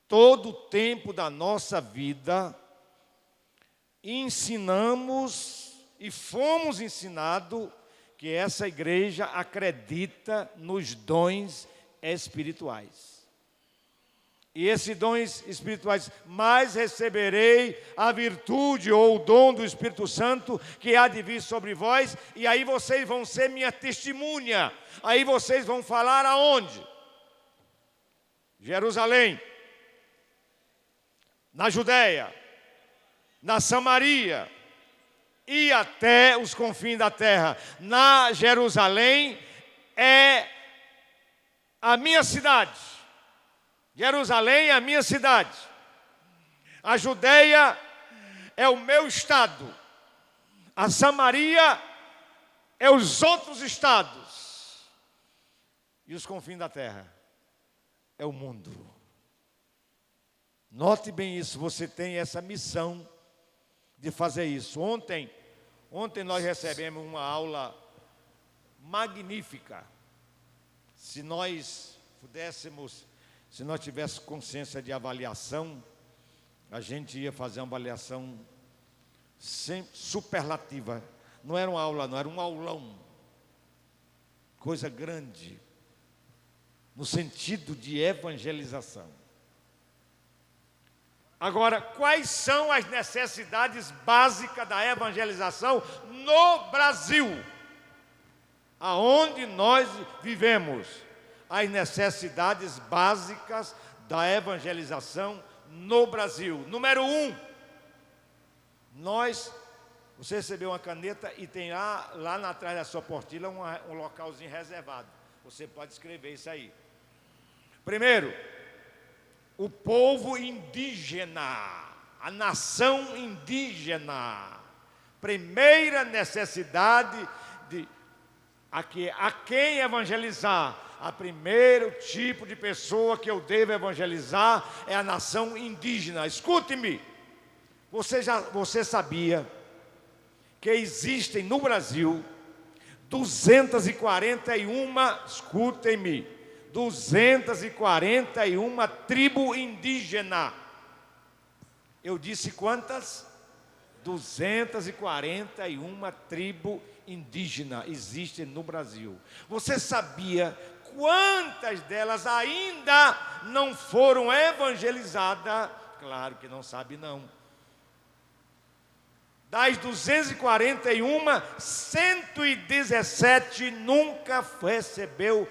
todo o tempo da nossa vida, ensinamos e fomos ensinados que essa igreja acredita nos dons espirituais. E esses dons espirituais: mas receberei a virtude ou o dom do Espírito Santo que há de vir sobre vós, e aí vocês vão ser minha testemunha. Aí vocês vão falar aonde? Jerusalém, na Judéia, na Samaria e até os confins da terra. Na Jerusalém é a minha cidade. Jerusalém é a minha cidade. A Judéia é o meu estado. A Samaria é os outros estados. E os confins da terra é o mundo. Note bem isso, você tem essa missão de fazer isso. Ontem nós recebemos uma aula magnífica. Se nós tivéssemos consciência de avaliação, a gente ia fazer uma avaliação superlativa. Não era uma aula, não, era um aulão. Coisa grande, no sentido de evangelização. Agora, quais são as necessidades básicas da evangelização no Brasil? Aonde nós vivemos? As necessidades básicas da evangelização no Brasil. Número 1, você recebeu uma caneta e tem lá atrás da sua portilha um localzinho reservado. Você pode escrever isso aí. Primeiro, o povo indígena, a nação indígena. Primeira necessidade a quem evangelizar? a primeiro tipo de pessoa que eu devo evangelizar é a nação indígena. Escute-me, você sabia que existem no Brasil 241, escutem-me, 241 tribos indígenas. Eu disse quantas? 241 tribos indígenas existem no Brasil. Você sabia quantas delas ainda não foram evangelizadas? Claro que não sabe não. Das 241, 117 nunca recebeu.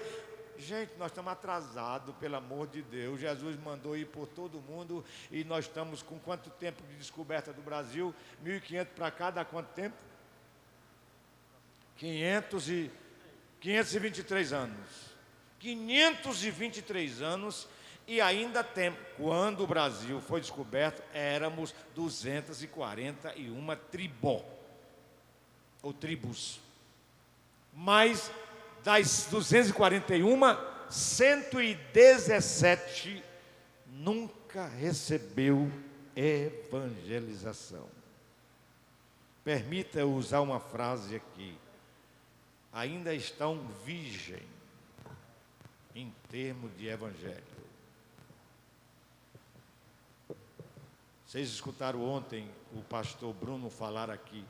Gente, nós estamos atrasados, pelo amor de Deus. Jesus mandou ir por todo mundo e nós estamos com quanto tempo de descoberta do Brasil? 1.500 para cá, dá quanto tempo? 523 anos. 523 anos e ainda tem. Quando o Brasil foi descoberto, éramos 241 tribos, ou tribos. Mas das 241, 117 nunca recebeu evangelização. Permita eu usar uma frase aqui. Ainda estão virgem em termos de evangelho. Vocês escutaram ontem o pastor Bruno falar aqui.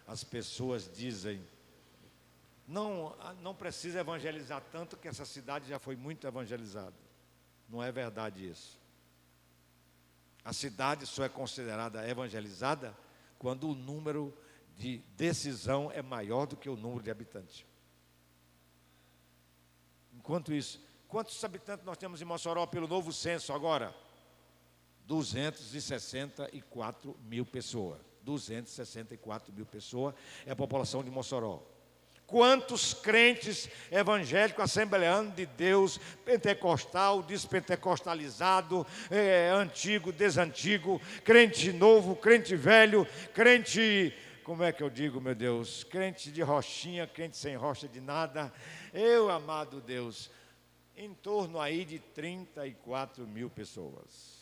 As pessoas dizem: não precisa evangelizar tanto, que essa cidade já foi muito evangelizada. Não é verdade isso. A cidade só é considerada evangelizada quando o número de decisão é maior do que o número de habitantes. Enquanto isso, quantos habitantes nós temos em Mossoró pelo novo censo agora? 264 mil pessoas. 264 mil pessoas é a população de Mossoró. Quantos crentes evangélicos, assembleanos de Deus, pentecostal, despentecostalizado, antigo, desantigo, crente novo, crente velho, crente, como é que eu digo, meu Deus? Crente de rochinha, crente sem rocha de nada. Eu, amado Deus, em torno aí de 34 mil pessoas.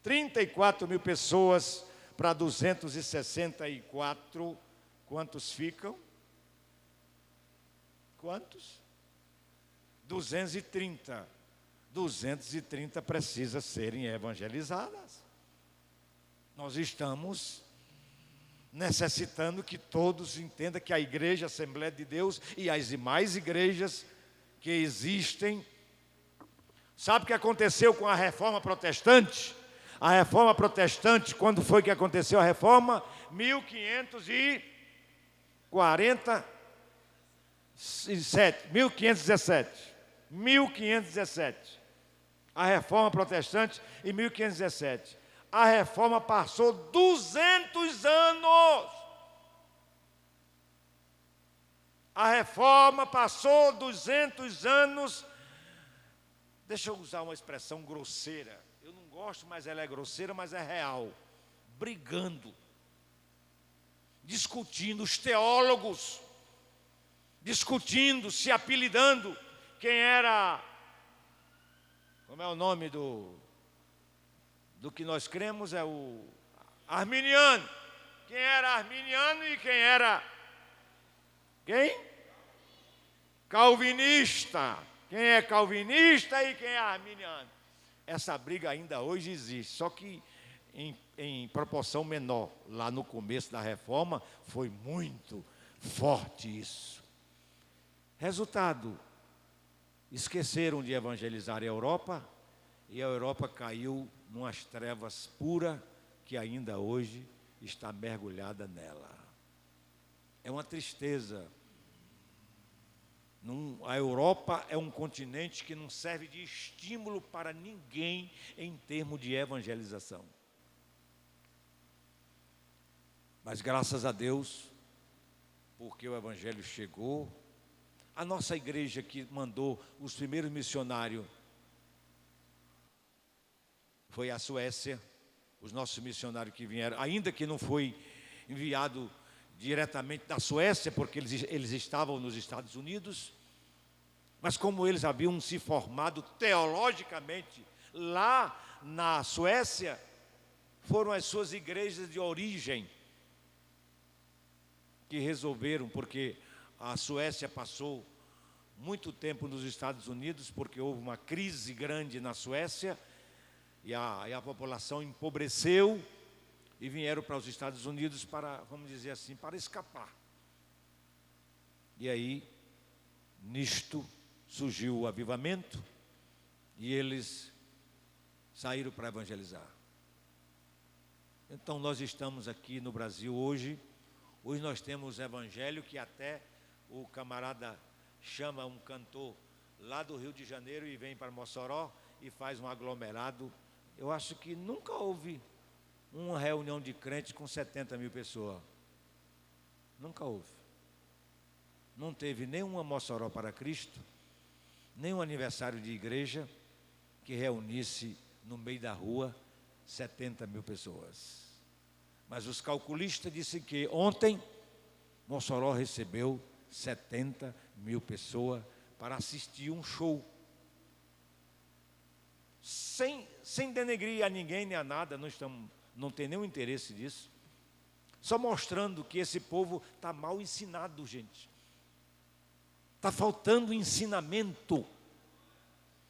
34 mil pessoas para 264, quantos ficam? Quantos? 230. 230 precisam serem evangelizadas. Nós estamos necessitando que todos entendam que a Igreja Assembleia de Deus e as demais igrejas que existem. Sabe o que aconteceu com a Reforma Protestante? A Reforma Protestante, quando foi que aconteceu a Reforma? 1517. A Reforma Protestante em 1517. A Reforma passou 200 anos. A Reforma passou 200 anos. Deixa eu usar uma expressão grosseira. Eu não gosto, mas ela é grosseira, mas é real. Brigando. Discutindo, os teólogos. Discutindo, se apelidando. Quem era... Como é o nome do que nós cremos? É o arminiano. Quem era arminiano e quem era... Quem? Calvinista. Quem é calvinista e quem é arminiano. Essa briga ainda hoje existe, só que em proporção menor. Lá no começo da reforma foi muito forte isso. Resultado, esqueceram de evangelizar a Europa e a Europa caiu numas trevas puras que ainda hoje está mergulhada nela. É uma tristeza. A Europa é um continente que não serve de estímulo para ninguém em termos de evangelização. Mas graças a Deus, porque o evangelho chegou, a nossa igreja que mandou os primeiros missionários foi a Suécia, os nossos missionários que vieram, ainda que não foi enviado diretamente da Suécia, porque eles estavam nos Estados Unidos, Mas como eles haviam se formado teologicamente lá na Suécia, foram as suas igrejas de origem que resolveram, porque a Suécia passou muito tempo nos Estados Unidos, porque houve uma crise grande na Suécia, e a população empobreceu, e vieram para os Estados Unidos para, vamos dizer assim, para escapar. E aí, nisto, surgiu o avivamento, e eles saíram para evangelizar. Então, nós estamos aqui no Brasil hoje nós temos evangelho que até o camarada chama um cantor lá do Rio de Janeiro e vem para Mossoró e faz um aglomerado. Eu acho que nunca houve uma reunião de crentes com 70 mil pessoas. Nunca houve. Não teve nenhuma Mossoró para Cristo, nem um aniversário de igreja que reunisse no meio da rua 70 mil pessoas. Mas os calculistas disseram que ontem Mossoró recebeu 70 mil pessoas para assistir um show. Sem denegrir a ninguém nem a nada, não tem nenhum interesse disso. Só mostrando que esse povo está mal ensinado, gente. Está faltando ensinamento.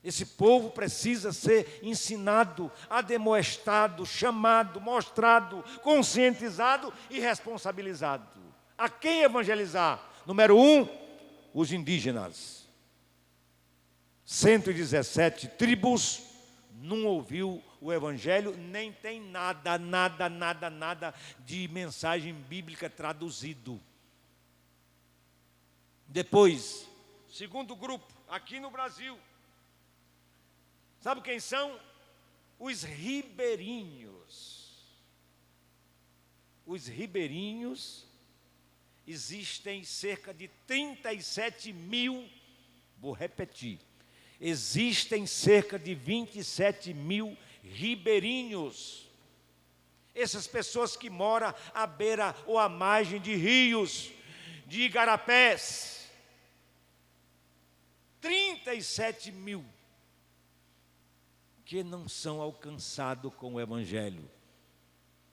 Esse povo precisa ser ensinado, ademoestado, chamado, mostrado, conscientizado e responsabilizado. A quem evangelizar? Número 1, os indígenas. 117 tribos não ouviu o evangelho, nem tem nada de mensagem bíblica traduzido. Depois, segundo grupo, aqui no Brasil, sabe quem são? Os ribeirinhos. Os ribeirinhos, existem cerca de 37 mil, vou repetir, existem cerca de 27 mil ribeirinhos. Essas pessoas que moram à beira ou à margem de rios, de igarapés. 37 mil. Que não são alcançados com o evangelho,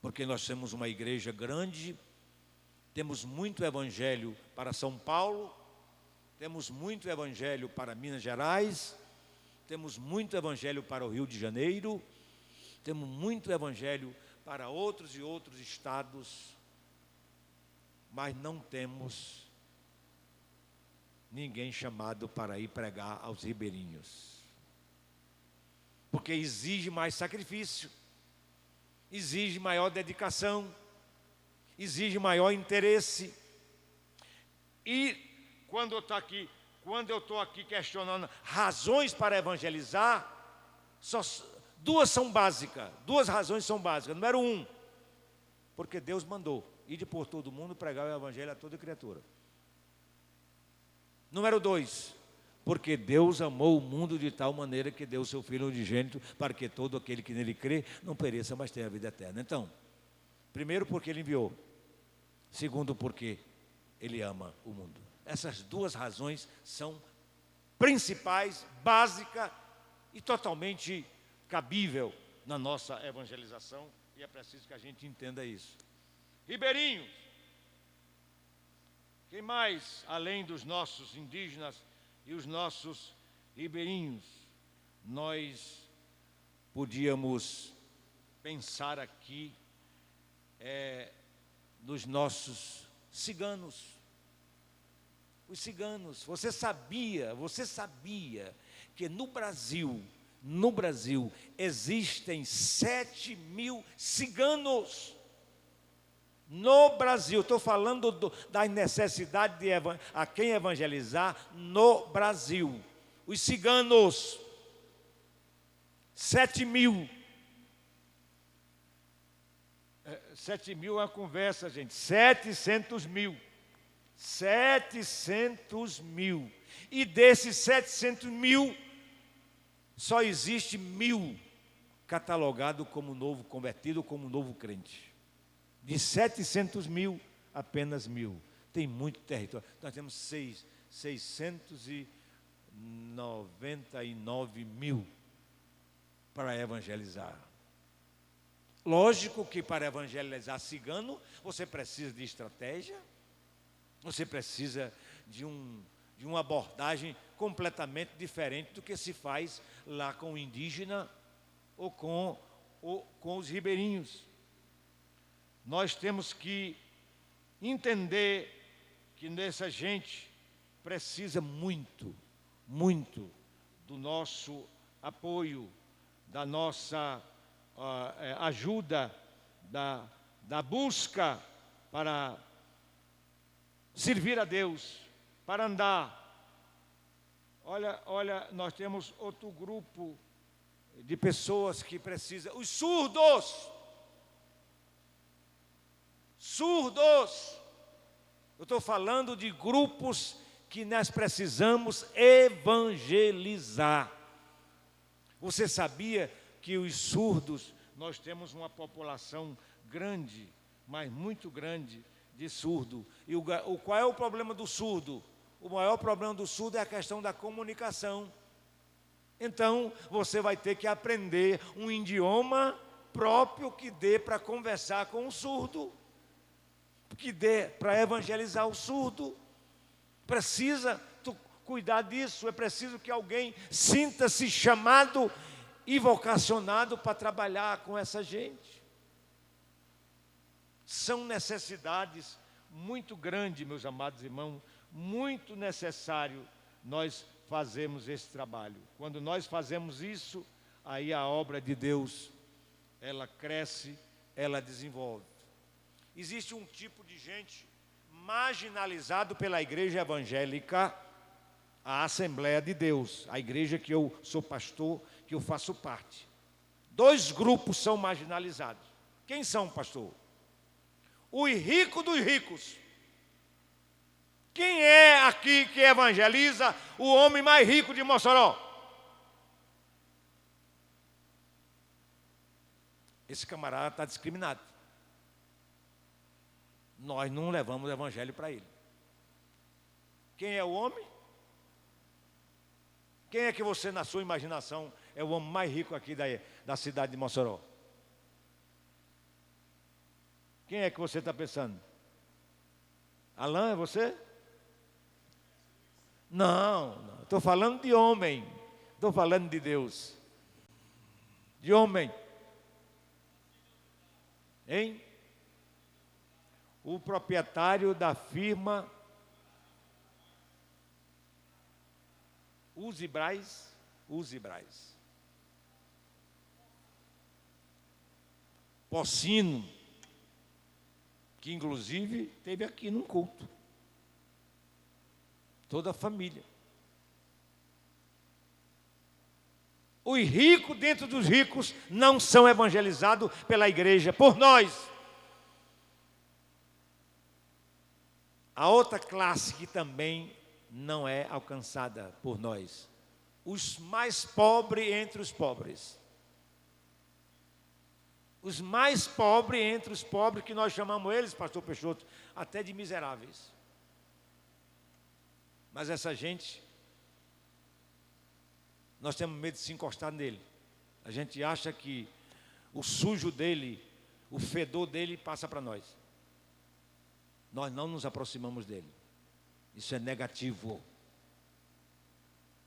porque nós temos uma igreja grande, temos muito evangelho para São Paulo, temos muito evangelho para Minas Gerais, temos muito evangelho para o Rio de Janeiro, temos muito evangelho para outros e outros estados, mas não temos ninguém chamado para ir pregar aos ribeirinhos. Porque exige mais sacrifício, exige maior dedicação, exige maior interesse. E quando eu estou aqui questionando razões para evangelizar, duas razões são básicas. Número 1, porque Deus mandou, ide por todo mundo pregar o evangelho a toda criatura. Número 2, porque Deus amou o mundo de tal maneira que deu o seu Filho unigênito para que todo aquele que nele crê não pereça, mas tenha a vida eterna. Então, primeiro porque Ele enviou. Segundo porque Ele ama o mundo. Essas duas razões são principais, básicas e totalmente cabível na nossa evangelização. E é preciso que a gente entenda isso. Ribeirinhos. Quem mais, além dos nossos indígenas e os nossos ribeirinhos, nós podíamos pensar aqui nos nossos ciganos. Os ciganos, você sabia que no Brasil existem 7 mil ciganos? No Brasil, estou falando da necessidade de a quem evangelizar no Brasil. Os ciganos, 7 mil. 7 mil é uma conversa, gente. 700 mil. 700 mil. E desses 700 mil, só existe 1.000 catalogado como novo convertido, como novo crente. De 700 mil, apenas 1.000. Tem muito território. Nós temos 99 mil para evangelizar. Lógico que para evangelizar cigano, você precisa de estratégia, você precisa de uma abordagem completamente diferente do que se faz lá com o indígena ou com os ribeirinhos. Nós temos que entender que essa gente precisa muito, muito do nosso apoio, da nossa ajuda, da busca para servir a Deus, para andar. Olha, nós temos outro grupo de pessoas que precisam, os surdos. Surdos. Eu estou falando de grupos que nós precisamos evangelizar. Você sabia que os surdos, nós temos uma população grande, mas muito grande, de surdo. E qual é o problema do surdo? O maior problema do surdo é a questão da comunicação. Então, você vai ter que aprender um idioma próprio que dê para conversar com o surdo, que dê para evangelizar o surdo. Precisa cuidar disso, é preciso que alguém sinta-se chamado e vocacionado para trabalhar com essa gente. São necessidades muito grandes, meus amados irmãos, muito necessário nós fazermos esse trabalho. Quando nós fazemos isso, aí a obra de Deus, ela cresce, ela desenvolve. Existe um tipo de gente marginalizado pela igreja evangélica, a Assembleia de Deus, a igreja que eu sou pastor, que eu faço parte. 2 grupos são marginalizados. Quem são, pastor? Os ricos dos ricos. Quem é aqui que evangeliza o homem mais rico de Mossoró? Esse camarada está discriminado. Nós não levamos o evangelho para ele. Quem é o homem? Quem é que você, na sua imaginação, é o homem mais rico aqui da cidade de Mossoró? Quem é que você está pensando? Alain, é você? Não, estou falando de homem, estou falando de Deus. De homem. Hein? O proprietário da firma Usibraz. Pocino, que inclusive esteve aqui num culto. Toda a família. Os ricos dentro dos ricos não são evangelizados pela igreja, por nós. A outra classe que também não é alcançada por nós. Os mais pobres entre os pobres. Os mais pobres entre os pobres, que nós chamamos eles, pastor Peixoto, até de miseráveis. Mas essa gente, nós temos medo de se encostar nele. A gente acha que o sujo dele, o fedor dele passa para nós. Nós não nos aproximamos dele. Isso é negativo.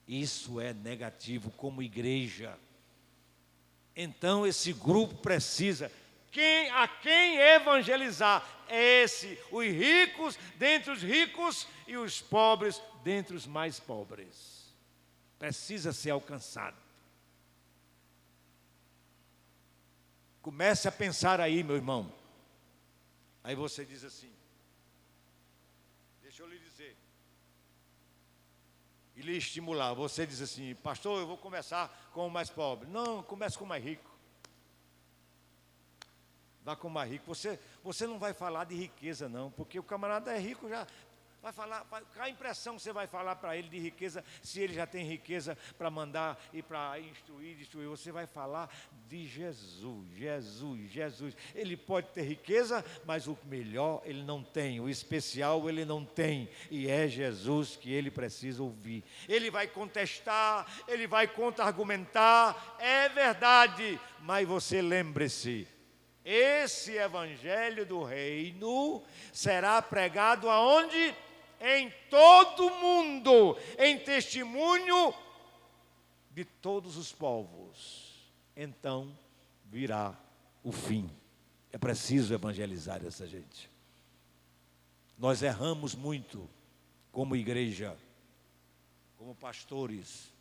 Isso é negativo como igreja. Então esse grupo precisa, a quem evangelizar? Os ricos dentre os ricos e os pobres dentre os mais pobres. Precisa ser alcançado. Comece a pensar aí, meu irmão. Aí você diz assim, deixa eu lhe dizer, e lhe estimular. Você diz assim, pastor, eu vou começar com o mais pobre. Não, comece com o mais rico. Vá com o mais rico. Você não vai falar de riqueza, não, porque o camarada é rico já. Qual a impressão que você vai falar para ele de riqueza, se ele já tem riqueza para mandar e para instruir, destruir? Você vai falar de Jesus, Jesus, Jesus. Ele pode ter riqueza, mas o melhor ele não tem, o especial ele não tem. E é Jesus que ele precisa ouvir. Ele vai contestar, ele vai contra-argumentar, é verdade, mas você lembre-se, esse evangelho do reino será pregado aonde? Em todo o mundo, em testemunho de todos os povos. Então virá o fim. É preciso evangelizar essa gente. Nós erramos muito como igreja, como pastores,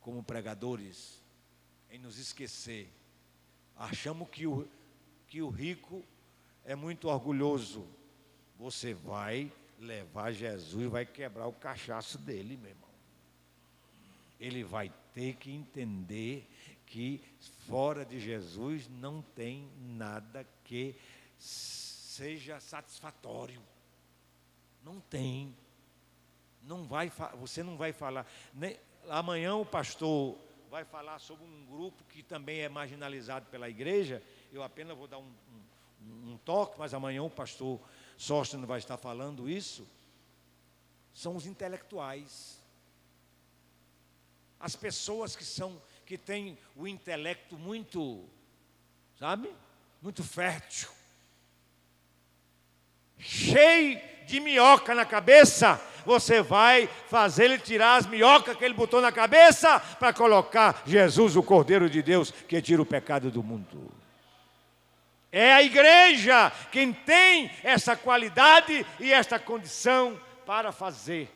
como pregadores, em nos esquecer. Achamos que o rico é muito orgulhoso. Você vai levar Jesus e vai quebrar o cachaço dele, meu irmão. Ele vai ter que entender que fora de Jesus não tem nada que seja satisfatório. Não tem. Você não vai falar. Amanhã o pastor vai falar sobre um grupo que também é marginalizado pela igreja. Eu apenas vou dar um toque, mas amanhã o pastor Sóstenes vai estar falando isso. São os intelectuais. As pessoas que têm o intelecto muito, sabe? Muito fértil. Cheio de minhoca na cabeça, você vai fazer ele tirar as minhocas que ele botou na cabeça para colocar Jesus, o Cordeiro de Deus, que tira o pecado do mundo. É a igreja quem tem essa qualidade e esta condição para fazer.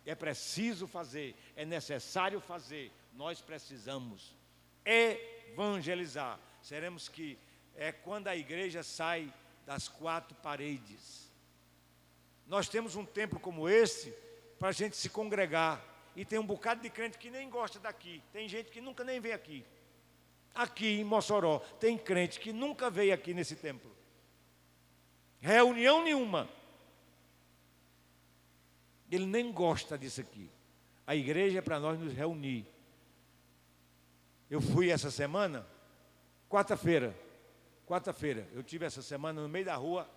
É preciso fazer, é necessário fazer. Nós precisamos evangelizar. Seremos que quando a igreja sai das quatro paredes. Nós temos um templo como esse para a gente se congregar. E tem um bocado de crente que nem gosta daqui. Tem gente que nunca nem veio aqui. Aqui em Mossoró, tem crente que nunca veio aqui nesse templo. Reunião nenhuma. Ele nem gosta disso aqui. A igreja é para nós nos reunir. Eu fui essa semana, quarta-feira, eu tive essa semana no meio da rua,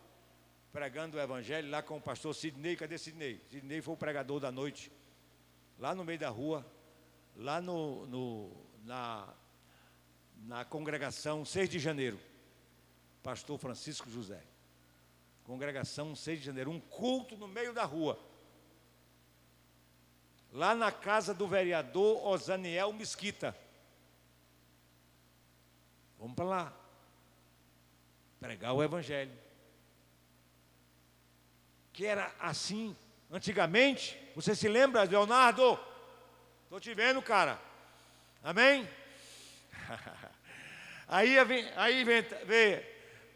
pregando o evangelho lá com o pastor Sidney. Cadê Sidney? Sidney foi o pregador da noite. Lá no meio da rua, lá na congregação 6 de janeiro, pastor Francisco José, congregação 6 de janeiro, um culto no meio da rua, lá na casa do vereador Osaniel Mesquita. Vamos para lá, pregar o evangelho, que era assim, antigamente. Você se lembra, Leonardo? Estou te vendo, cara, amém? Aí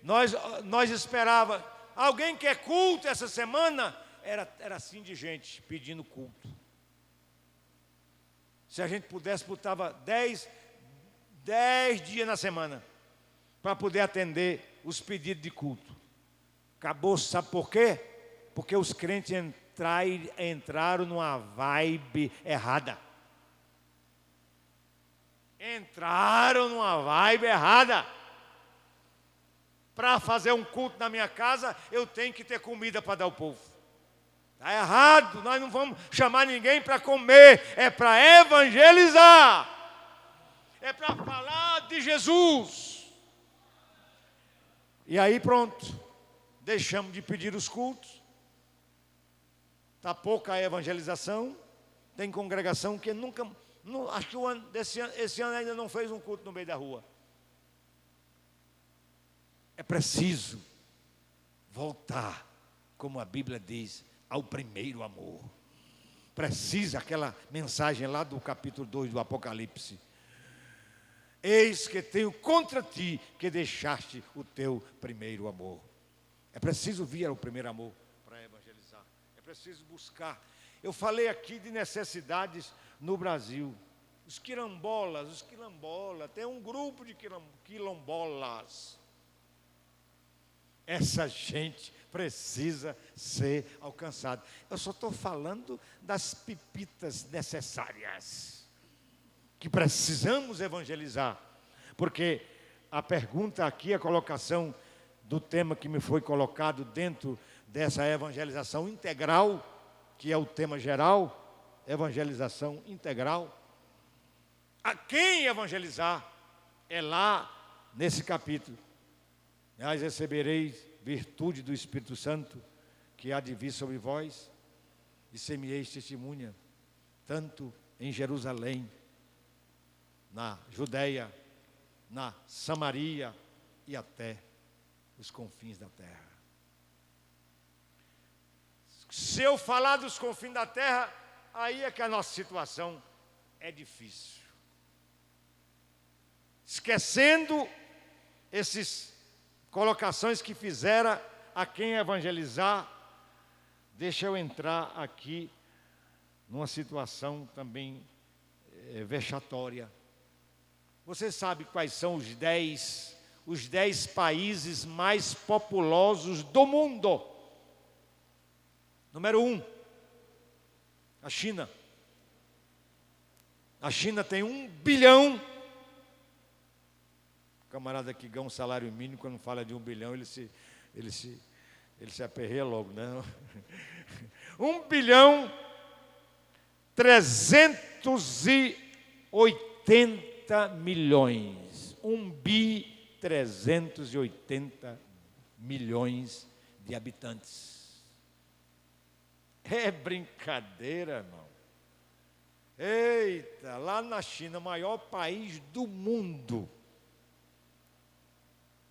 nós esperava. Alguém quer culto essa semana? Era assim de gente pedindo culto. Se a gente pudesse, botava 10 dias na semana para poder atender os pedidos de culto. Acabou, sabe por quê? Porque os crentes entraram numa vibe errada. Entraram numa vibe errada. Para fazer um culto na minha casa, eu tenho que ter comida para dar ao povo. Está errado, nós não vamos chamar ninguém para comer, é para evangelizar. É para falar de Jesus. E aí pronto, deixamos de pedir os cultos. Está pouca a evangelização. Tem congregação que nunca... acho que esse ano ainda não fez um culto no meio da rua. É preciso voltar, como a Bíblia diz, ao primeiro amor. Precisa aquela mensagem lá do capítulo 2 do Apocalipse. Eis que tenho contra ti que deixaste o teu primeiro amor. É preciso vir ao primeiro amor para evangelizar. É preciso buscar. Eu falei aqui de necessidades no Brasil. Os quilombolas, tem um grupo de quilombolas. Essa gente precisa ser alcançado. Eu só estou falando das pepitas necessárias que precisamos evangelizar, porque a pergunta aqui, a colocação do tema que me foi colocado dentro dessa evangelização integral, que é o tema geral, evangelização integral. A quem evangelizar? É lá nesse capítulo. Mas recebereis virtude do Espírito Santo, que há de vir sobre vós, e semeeis testemunha, tanto em Jerusalém, na Judeia, na Samaria e até os confins da terra. Se eu falar dos confins da terra, aí é que a nossa situação é difícil. Esquecendo essas colocações que fizera a quem evangelizar, deixa eu entrar aqui numa situação também vexatória. Você sabe quais são os 10 países mais populosos do mundo? Número 1, a China. A China tem 1 bilhão. O camarada que ganha um salário mínimo, quando fala de 1 bilhão, ele se aperreia logo, né? 1 bilhão 380 milhões. 1 bi 380 milhões de habitantes. É brincadeira, irmão. Eita, lá na China, o maior país do mundo.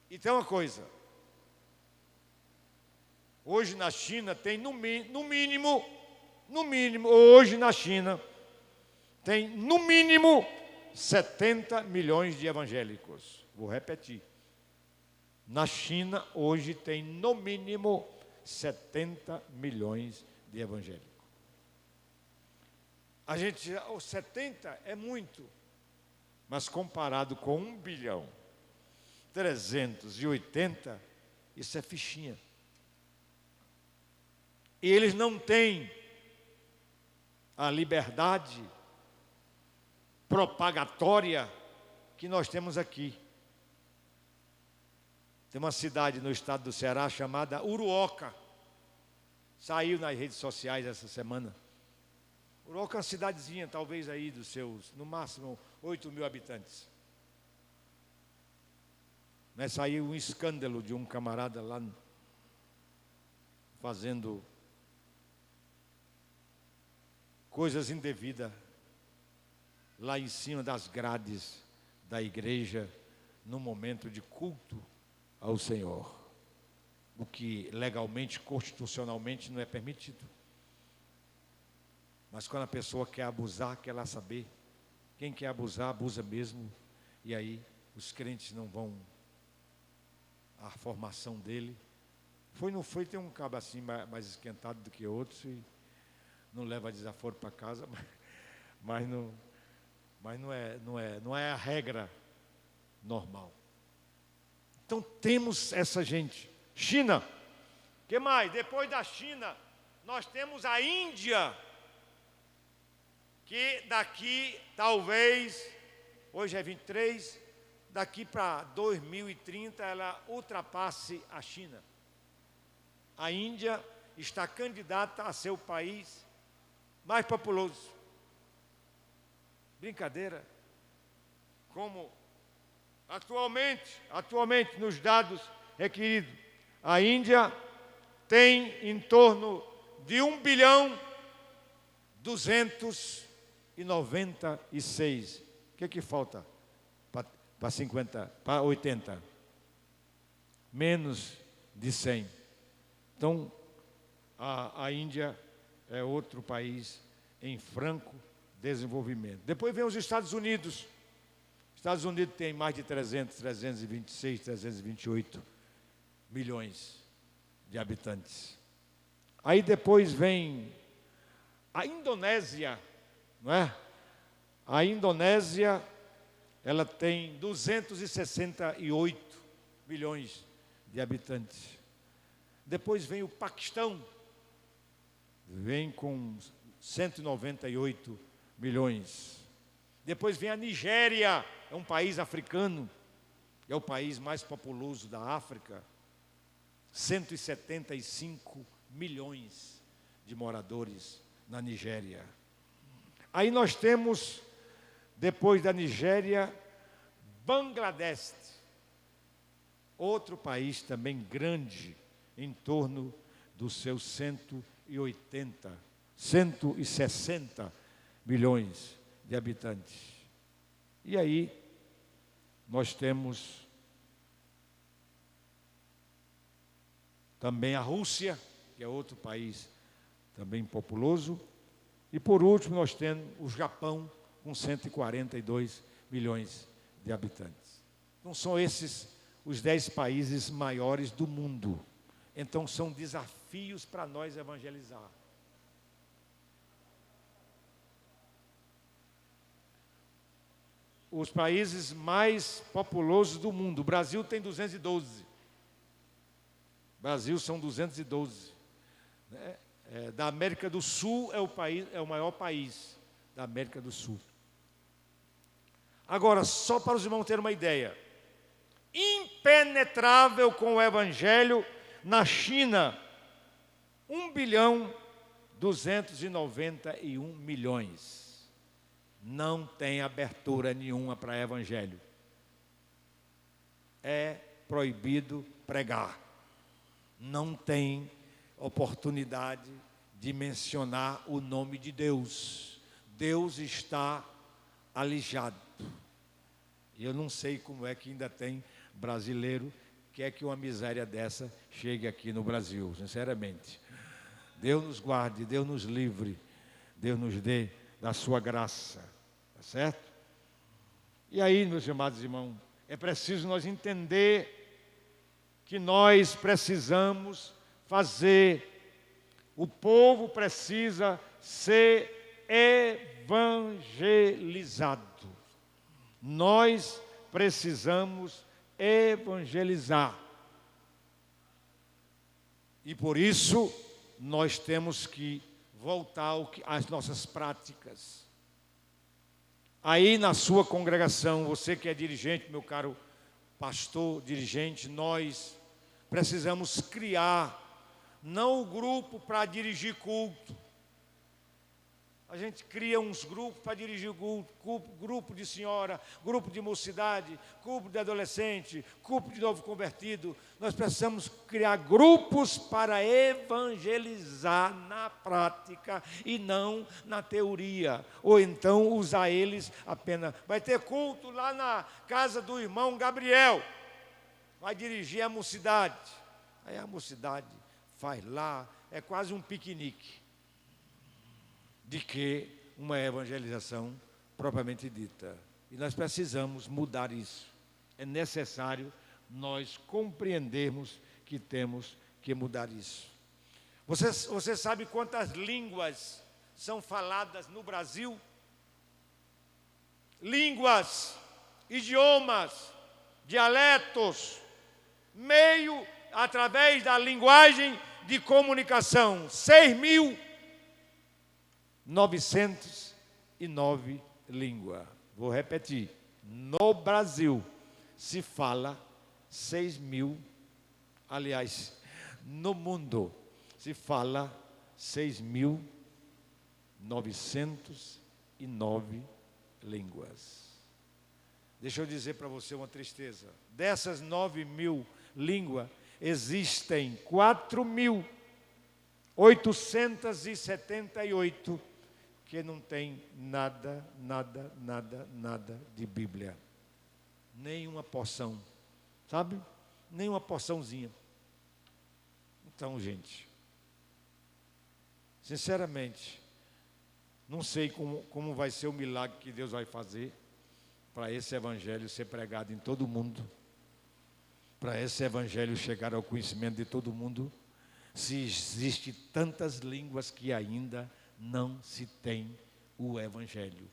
E tem uma coisa. Hoje na China tem no mínimo, hoje na China tem no mínimo 70 milhões de evangélicos. Vou repetir. Na China hoje tem no mínimo 70 milhões de evangélicos. A gente, 70 é muito, mas comparado com 1 bilhão 380, isso é fichinha. E eles não têm a liberdade propagatória que nós temos aqui. Tem uma cidade no estado do Ceará chamada Uruoca. Saiu nas redes sociais essa semana. Uruoca é uma cidadezinha, talvez aí dos seus, no máximo, 8 mil habitantes. Mas saiu um escândalo de um camarada lá fazendo coisas indevidas lá em cima das grades da igreja no momento de culto ao Senhor, o que legalmente, constitucionalmente não é permitido. Mas quando a pessoa quer abusar, quer lá saber. Quem quer abusar, abusa mesmo. E aí os crentes não vão à formação dele. Não foi, tem um cabo assim mais esquentado do que outros e não leva desaforo para casa, mas não é a regra normal. Então temos essa gente. China. O que mais? Depois da China, nós temos a Índia, que daqui, talvez, hoje é 23, daqui para 2030 ela ultrapasse a China. A Índia está candidata a ser o país mais populoso. Brincadeira. Como atualmente nos dados requeridos, a Índia tem em torno de 1 bilhão 296. O que falta para 50, para 80? Menos de 100. Então, a Índia é outro país em franco desenvolvimento. Depois vem os Estados Unidos. Os Estados Unidos tem mais de 326, 328 milhões de habitantes. Aí depois vem a Indonésia, não é? A Indonésia, ela tem 268 milhões de habitantes. Depois vem o Paquistão, vem com 198 milhões. Depois vem a Nigéria, é um país africano, é o país mais populoso da África, 175 milhões de moradores na Nigéria. Aí nós temos, depois da Nigéria, Bangladesh, outro país também grande, em torno dos seus 160 milhões de habitantes. E aí nós temos também a Rússia, que é outro país também populoso. E por último nós temos o Japão, com 142 milhões de habitantes. Então são esses os 10 países maiores do mundo. Então são desafios para nós evangelizar. Os países mais populosos do mundo. O Brasil tem 212. Brasil são 212. Da América do Sul é o maior país da América do Sul. Agora, só para os irmãos terem uma ideia. Impenetrável com o Evangelho na China, 1.291 milhões. Não tem abertura nenhuma para Evangelho. É proibido pregar. Não tem oportunidade de mencionar o nome de Deus. Deus está alijado. E eu não sei como é que ainda tem brasileiro que quer que uma miséria dessa chegue aqui no Brasil, sinceramente. Deus nos guarde, Deus nos livre, Deus nos dê da sua graça, tá certo? E aí, meus amados irmãos, é preciso nós entender que nós precisamos fazer, o povo precisa ser evangelizado. Nós precisamos evangelizar. E por isso, nós temos que voltar às nossas práticas. Aí na sua congregação, você que é dirigente, meu caro pastor, dirigente, nós precisamos criar, não o grupo para dirigir culto. A gente cria uns grupos para dirigir grupo de senhora, grupo de mocidade, grupo de adolescente, grupo de novo convertido. Nós precisamos criar grupos para evangelizar na prática e não na teoria. Ou então usar eles apenas. Vai ter culto lá na casa do irmão Gabriel. Vai dirigir a mocidade. Aí a mocidade faz lá, é quase um piquenique. De que uma evangelização propriamente dita. E nós precisamos mudar isso. É necessário nós compreendermos que temos que mudar isso. Você sabe quantas línguas são faladas no Brasil? Línguas, idiomas, dialetos, meio através da linguagem de comunicação. 6.909 línguas. Vou repetir. No Brasil se fala 6.000, aliás, no mundo se fala 6.909 línguas. Deixa eu dizer para você uma tristeza. Dessas 9.000 línguas, existem 4.878 que não tem nada de Bíblia. Nem uma porção, sabe? Nem uma porçãozinha. Então, gente, sinceramente, não sei como vai ser o milagre que Deus vai fazer para esse evangelho ser pregado em todo mundo, para esse evangelho chegar ao conhecimento de todo mundo, se existe tantas línguas que ainda não se tem o evangelho,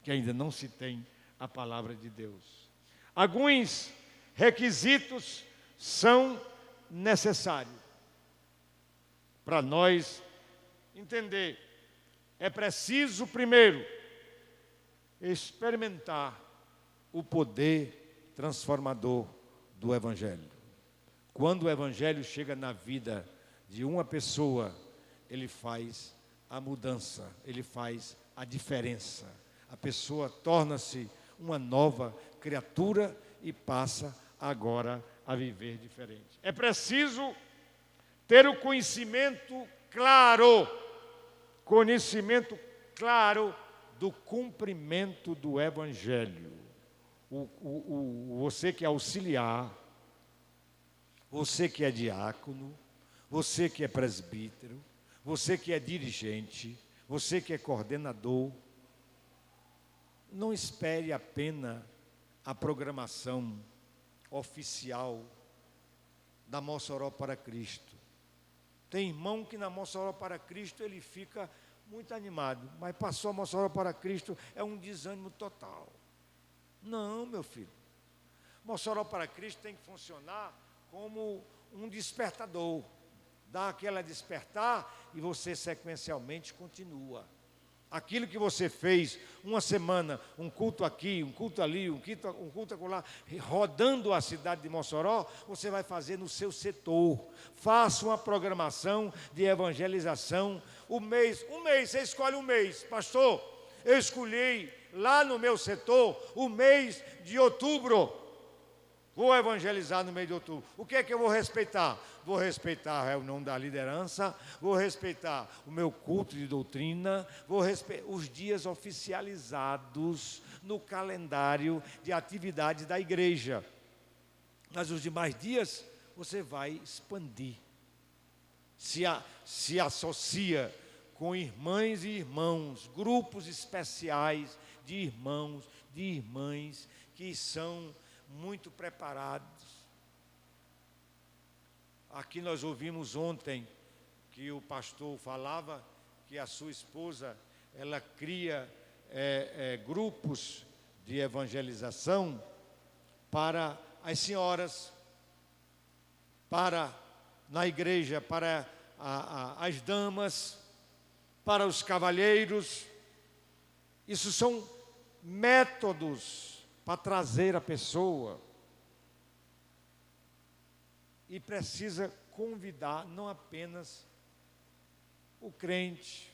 que ainda não se tem a palavra de Deus. Alguns requisitos são necessários. para nós entender. É preciso, primeiro, experimentar o poder transformador do Evangelho. Quando o Evangelho chega na vida de uma pessoa, ele faz a mudança, ele faz a diferença. A pessoa torna-se uma nova criatura e passa agora a viver diferente. É preciso ter o conhecimento claro do cumprimento do Evangelho. Você que é auxiliar, você que é diácono, você que é presbítero, você que é dirigente, você que é coordenador, não espere apenas a programação oficial da Mossoró para Cristo. Tem irmão que na Mossoró para Cristo ele fica muito animado, mas passou a Mossoró para Cristo, é um desânimo total. Não, meu filho. Mossoró para Cristo tem que funcionar como um despertador. Dá aquela despertar e você sequencialmente continua. Aquilo que você fez uma semana, um culto aqui, um culto ali, um culto acolá, rodando a cidade de Mossoró, você vai fazer no seu setor. Faça uma programação de evangelização. Um mês, você escolhe um mês. Pastor, eu escolhi lá no meu setor o mês de outubro. Vou evangelizar no mês de outubro. O que é que eu vou respeitar? Vou respeitar a reunião da liderança, vou respeitar o meu culto de doutrina, vou respeitar os dias oficializados no calendário de atividades da igreja. Mas os demais dias você vai expandir. Se associa com irmãs e irmãos, grupos especiais de irmãos, de irmãs que são muito preparados. Aqui nós ouvimos ontem que o pastor falava que a sua esposa, ela cria grupos de evangelização para as senhoras, na igreja, para as damas, para os cavalheiros. Isso são métodos para trazer a pessoa, e precisa convidar não apenas o crente.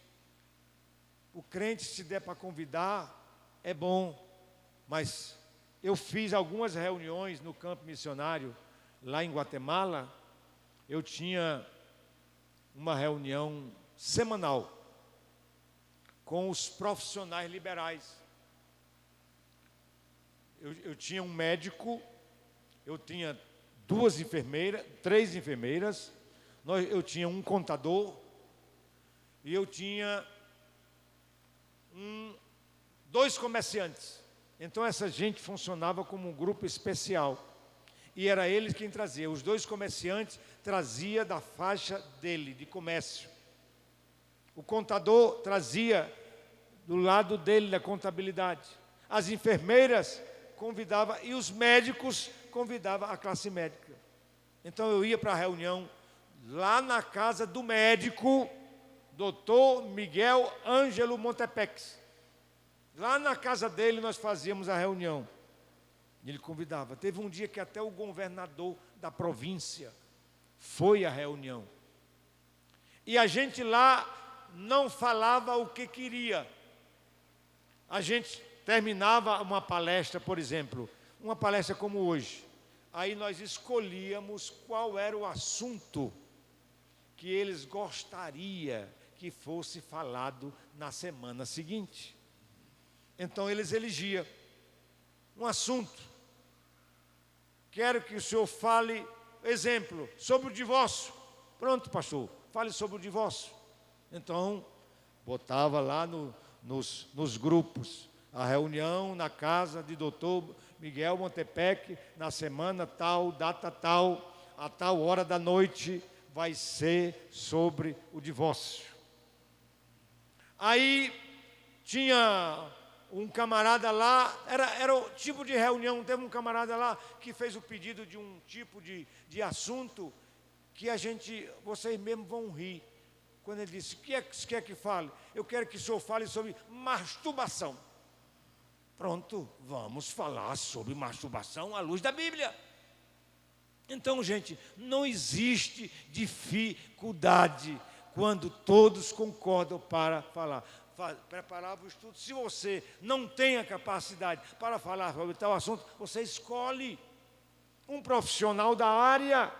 O crente, se der para convidar, é bom, mas eu fiz algumas reuniões no campo missionário lá em Guatemala. Eu tinha uma reunião semanal com os profissionais liberais. Eu tinha um médico, eu tinha 3 enfermeiras, eu tinha um contador e eu tinha 2 comerciantes. Então essa gente funcionava como um grupo especial e era eles quem trazia. Os 2 comerciantes trazia da faixa dele, de comércio. O contador trazia do lado dele da contabilidade. As enfermeiras convidava e os médicos convidava a classe médica. Então eu ia para a reunião lá na casa do médico, Dr. Miguel Ângelo Montepex. Lá na casa dele nós fazíamos a reunião. Ele convidava. Teve um dia que até o governador da província foi à reunião. E a gente lá não falava o que queria. A gente terminava uma palestra, por exemplo, uma palestra como hoje. Aí nós escolhíamos qual era o assunto que eles gostariam que fosse falado na semana seguinte. Então eles elegiam um assunto. Quero que o senhor fale, exemplo, sobre o divórcio. Pronto, pastor, fale sobre o divórcio. Então, botava lá nos grupos. A reunião na casa de doutor Miguel Montepec, na semana tal, data tal, a tal hora da noite, vai ser sobre o divórcio. Aí tinha um camarada lá, era o tipo de reunião, teve um camarada lá que fez o pedido de um tipo de assunto que vocês mesmos vão rir. quando ele disse: o que é que quer que fale? Eu quero que o senhor fale sobre masturbação. Pronto, vamos falar sobre masturbação à luz da Bíblia. Então, gente, não existe dificuldade quando todos concordam para falar. Preparar o estudo. Se você não tem a capacidade para falar sobre tal assunto, você escolhe um profissional da área,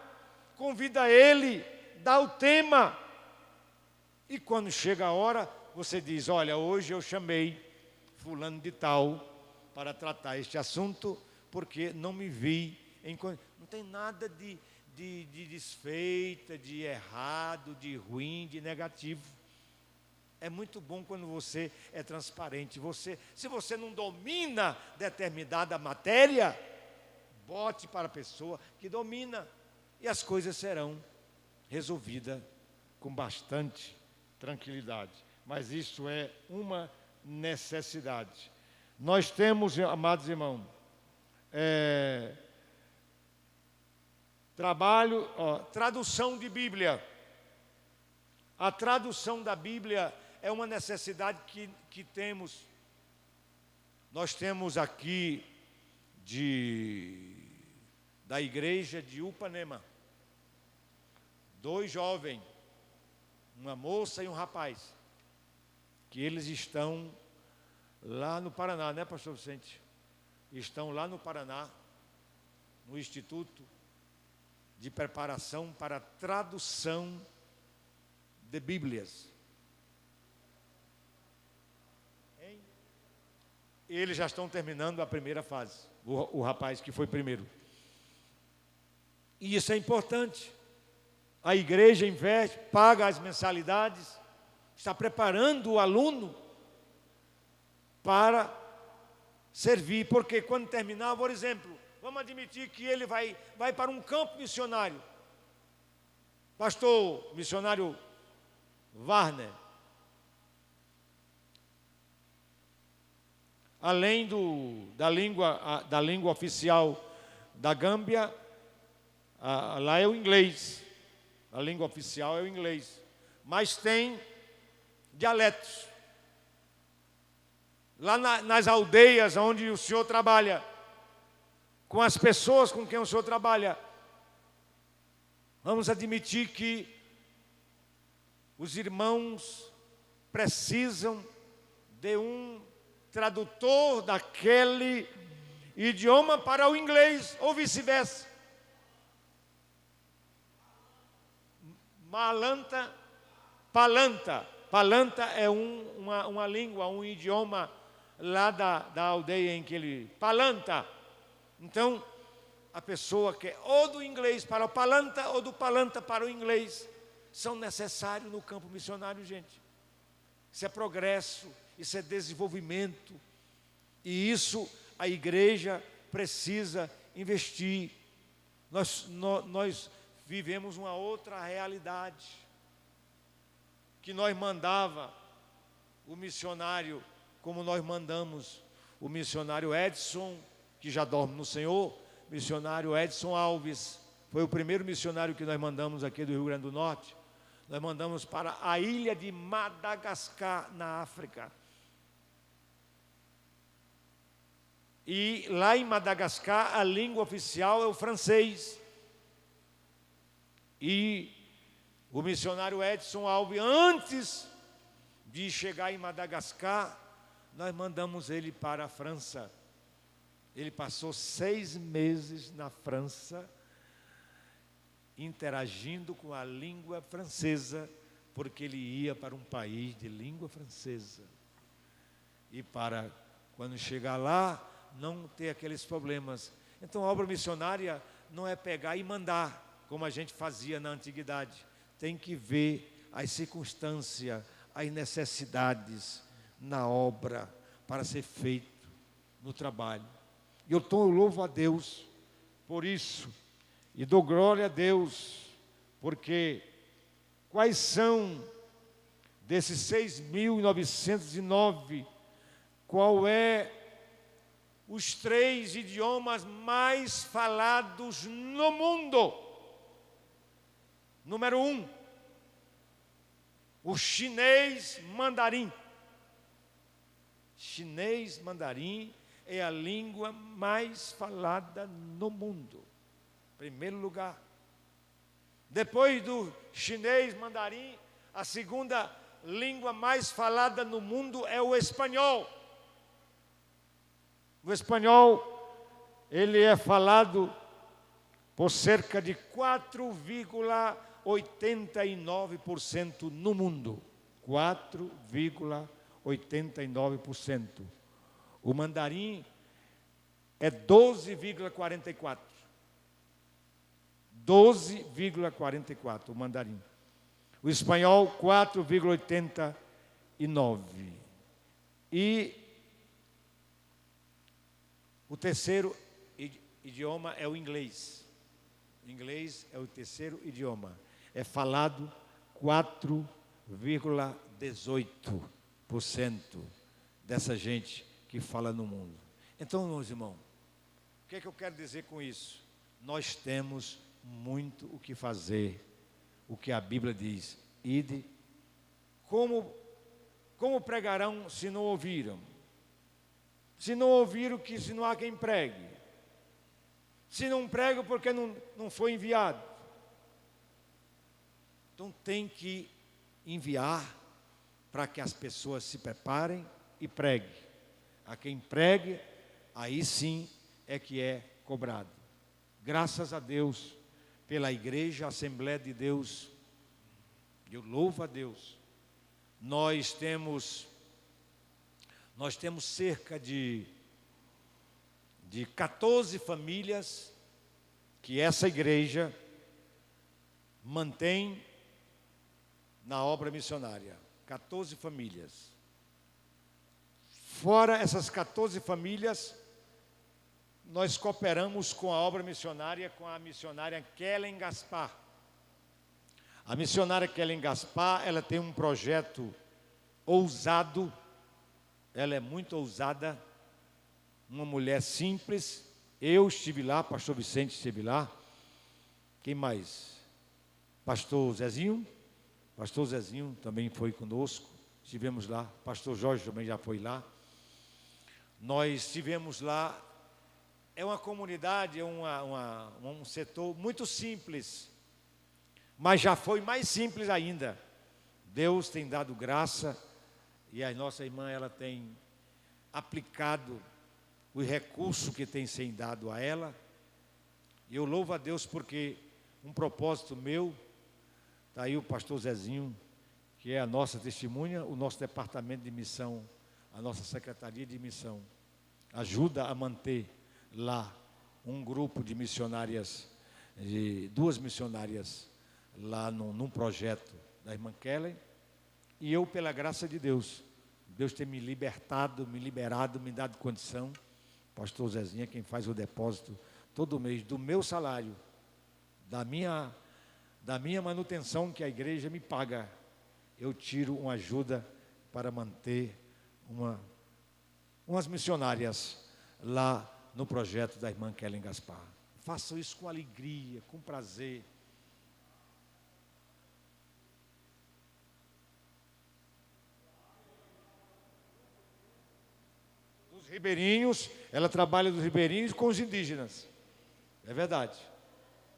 convida ele, dá o tema. E quando chega a hora, você diz: olha, hoje eu chamei fulano de tal para tratar este assunto, porque não me vi em... Não tem nada de desfeita, de errado, de ruim, de negativo. É muito bom quando você é transparente. Se você não domina determinada matéria, bote para a pessoa que domina, e as coisas serão resolvidas com bastante tranquilidade. Mas isso é uma necessidade. Nós temos, amados irmãos, tradução de Bíblia. A tradução da Bíblia é uma necessidade que temos. Nós temos aqui da igreja de Upanema 2 jovens, uma moça e um rapaz, que eles estão lá no Paraná, né, pastor Vicente? Estão lá no Paraná, no Instituto de Preparação para Tradução de Bíblias. Eles já estão terminando a primeira fase, o rapaz que foi primeiro. E isso é importante. A igreja investe, paga as mensalidades, está preparando o aluno para servir, porque quando terminar, por exemplo, vamos admitir que ele vai para um campo missionário. Pastor missionário Warner, além da língua oficial da Gâmbia, lá é o inglês. A língua oficial é o inglês. Mas tem dialetos. Lá nas aldeias onde o senhor trabalha, com as pessoas com quem o senhor trabalha, vamos admitir que os irmãos precisam de um tradutor daquele idioma para o inglês, ou vice-versa. Palanta é uma língua, um idioma lá da aldeia em que ele... Palanta. Então, a pessoa que é ou do inglês para o Palanta, ou do Palanta para o inglês, são necessários no campo missionário, gente. Isso é progresso, isso é desenvolvimento. E isso a igreja precisa investir. Nós vivemos uma outra realidade, que nós mandava o missionário, como nós mandamos o missionário Edson, que já dorme no Senhor, missionário Edson Alves, foi o primeiro missionário que nós mandamos aqui do Rio Grande do Norte. Nós mandamos para a ilha de Madagascar, na África. E lá em Madagascar, a língua oficial é o francês. E o missionário Edson Alves, antes de chegar em Madagascar, nós mandamos ele para a França. Ele passou 6 meses na França, interagindo com a língua francesa, porque ele ia para um país de língua francesa. E para, quando chegar lá, não ter aqueles problemas. Então, a obra missionária não é pegar e mandar, como a gente fazia na antiguidade. Tem que ver as circunstâncias, as necessidades na obra para ser feito no trabalho. E eu louvo a Deus por isso, e dou glória a Deus, porque quais são desses 6.909, qual é os 3 idiomas mais falados no mundo? Número 1, o chinês mandarim. Chinês mandarim é a língua mais falada no mundo. Primeiro lugar. Depois do chinês mandarim, a segunda língua mais falada no mundo é o espanhol. O espanhol, ele é falado por cerca de 4,89% no mundo. 4,89%. O mandarim é 12,44%. 12,44% o mandarim. O espanhol, 4,89%. E o terceiro idioma é o inglês. O inglês é o terceiro idioma. É falado 4,18% dessa gente que fala no mundo. Então, meus irmãos, o que é que eu quero dizer com isso? Nós temos muito o que fazer. O que a Bíblia diz, ide. Como pregarão se não ouviram? Se não ouviram, que se não há quem pregue. Se não pregam, porque não foi enviado. Então tem que enviar para que as pessoas se preparem e preguem. A quem pregue, aí sim é que é cobrado. Graças a Deus pela Igreja Assembleia de Deus. Eu louvo a Deus. Nós temos cerca de 14 famílias que essa igreja mantém na obra missionária. 14 famílias. Fora essas 14 famílias, nós cooperamos com a obra missionária, com a missionária Kellen Gaspar. A missionária Kellen Gaspar, ela tem um projeto ousado, ela é muito ousada, uma mulher simples. Eu estive lá, pastor Vicente esteve lá. Quem mais? Pastor Zezinho também foi conosco, estivemos lá. Pastor Jorge também já foi lá. Nós estivemos lá. É uma comunidade, é um setor muito simples, mas já foi mais simples ainda. Deus tem dado graça e a nossa irmã, ela tem aplicado o recurso que tem sido dado a ela. E eu louvo a Deus porque um propósito meu, está aí o pastor Zezinho, que é a nossa testemunha, o nosso departamento de missão, a nossa secretaria de missão, ajuda a manter lá um grupo de missionárias, de 2 missionárias lá num projeto da irmã Kellen. E eu, pela graça de Deus, Deus tem me libertado, me liberado, me dado condição. Pastor Zezinha, quem faz o depósito todo mês do meu salário, da minha manutenção que a igreja me paga, eu tiro uma ajuda para manter umas missionárias lá no projeto da irmã Kellen Gaspar. Façam isso com alegria, com prazer. Os ribeirinhos, ela trabalha dos ribeirinhos com os indígenas. É verdade.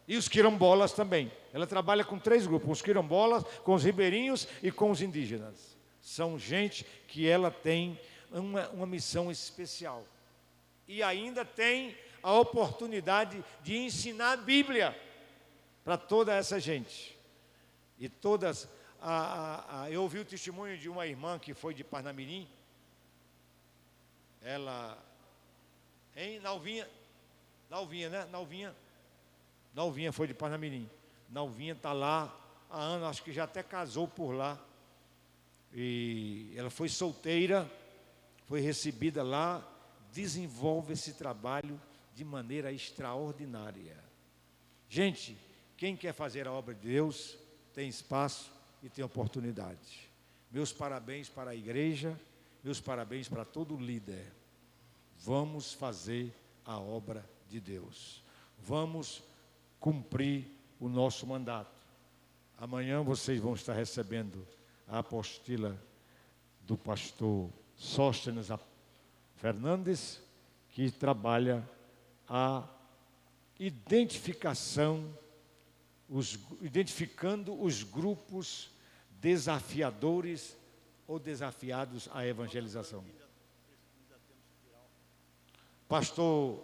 E os quilombolas também. Ela trabalha com 3 grupos, com os quilombolas, com os ribeirinhos e com os indígenas. São gente que ela tem uma missão especial. E ainda tem a oportunidade de ensinar a Bíblia para toda essa gente. E todas, eu ouvi o testemunho de uma irmã que foi de Parnamirim. Ela, Nalvinha, né? Nalvinha foi de Parnamirim. Nalvinha está lá há anos, acho que já até casou por lá. E ela foi solteira, foi recebida lá, desenvolve esse trabalho de maneira extraordinária. Gente, quem quer fazer a obra de Deus, tem espaço e tem oportunidade. Meus parabéns para a igreja, meus parabéns para todo líder. Vamos fazer a obra de Deus. Vamos cumprir o nosso mandato. Amanhã vocês vão estar recebendo a apostila do pastor Sóstenes Fernandes, que trabalha a identificando os grupos desafiadores ou desafiados à evangelização. Pastor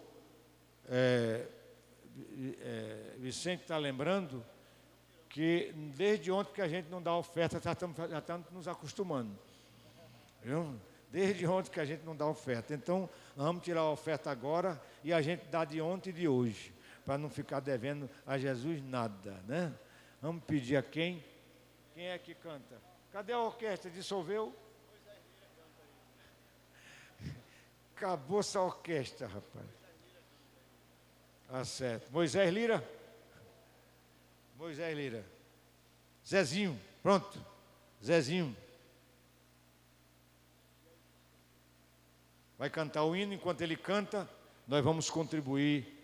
Vicente está lembrando que desde ontem que a gente não dá oferta, já estamos nos acostumando. Viu? Desde ontem que a gente não dá oferta. Então, vamos tirar a oferta agora e a gente dá de ontem e de hoje, para não ficar devendo a Jesus nada, né? Vamos pedir a quem? Quem é que canta? Cadê a orquestra? Dissolveu? Acabou essa orquestra, rapaz. Tá certo. Moisés Lira? Moisés Lira. Zezinho, pronto. Zezinho. Vai cantar o hino, enquanto ele canta, nós vamos contribuir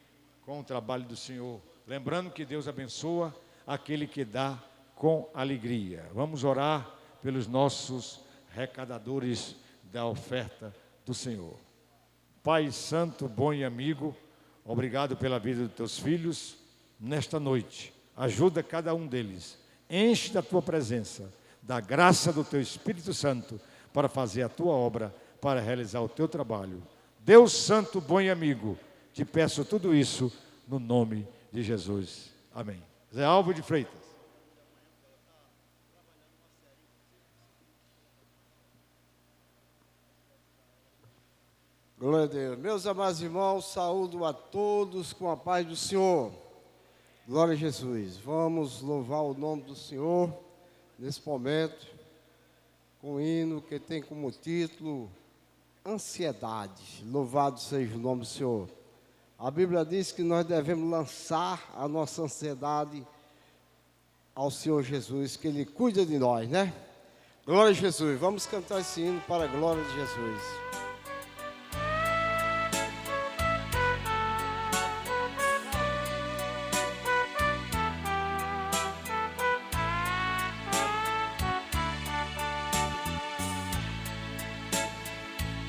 com o trabalho do Senhor. Lembrando que Deus abençoa aquele que dá com alegria. Vamos orar pelos nossos arrecadadores da oferta do Senhor. Pai santo, bom e amigo, obrigado pela vida dos teus filhos nesta noite. Ajuda cada um deles. Enche da tua presença, da graça do teu Espírito Santo para fazer a tua obra, para realizar o teu trabalho. Deus santo, bom e amigo, te peço tudo isso no nome de Jesus. Amém. Zé Alvo de Freitas. Glória a Deus. Meus amados irmãos, saúdo a todos com a paz do Senhor. Glória a Jesus. Vamos louvar o nome do Senhor nesse momento, com um hino que tem como título Ansiedade. Louvado seja o nome do Senhor. A Bíblia diz que nós devemos lançar a nossa ansiedade ao Senhor Jesus, que Ele cuida de nós, né? Glória a Jesus. Vamos cantar esse hino para a glória de Jesus.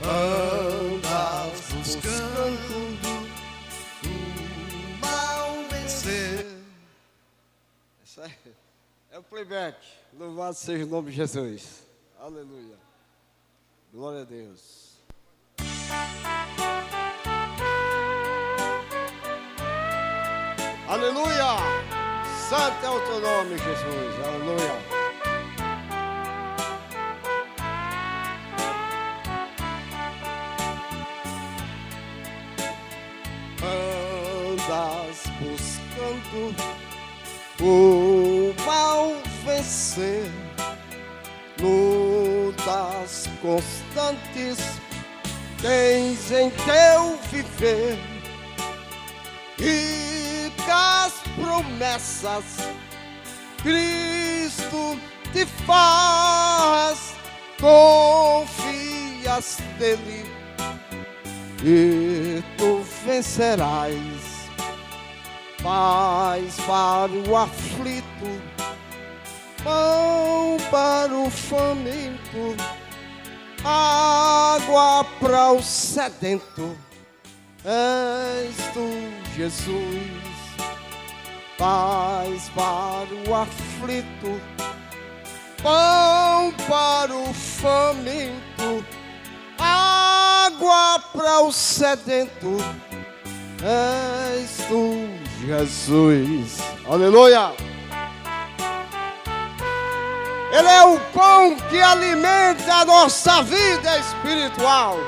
Andas buscando o mal vencer. Isso aí é o playback. Louvado seja o nome de Jesus. Aleluia. Glória a Deus. Aleluia. Santo é o teu nome, Jesus. Aleluia. Andas buscando o mal vencer, lutas constantes tens em teu viver, e das promessas Cristo te faz, confias nele e tu vencerás. Paz para o aflito, pão para o faminto, água para o sedento. És tu, Jesus. Paz para o aflito, pão para o faminto, água para o sedento. És tu, Jesus. Aleluia. Ele é o pão que alimenta a nossa vida espiritual.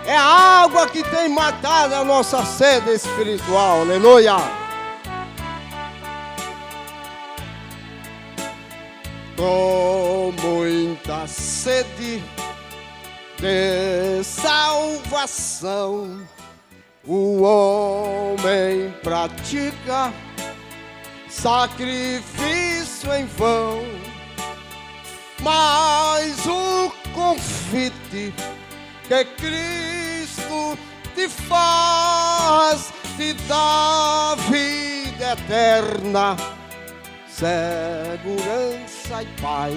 É a água que tem matado a nossa sede espiritual. Aleluia. Com muita sede de salvação, o homem pratica sacrifício em vão, mas o convite que Cristo te faz te dá vida eterna, segurança e paz.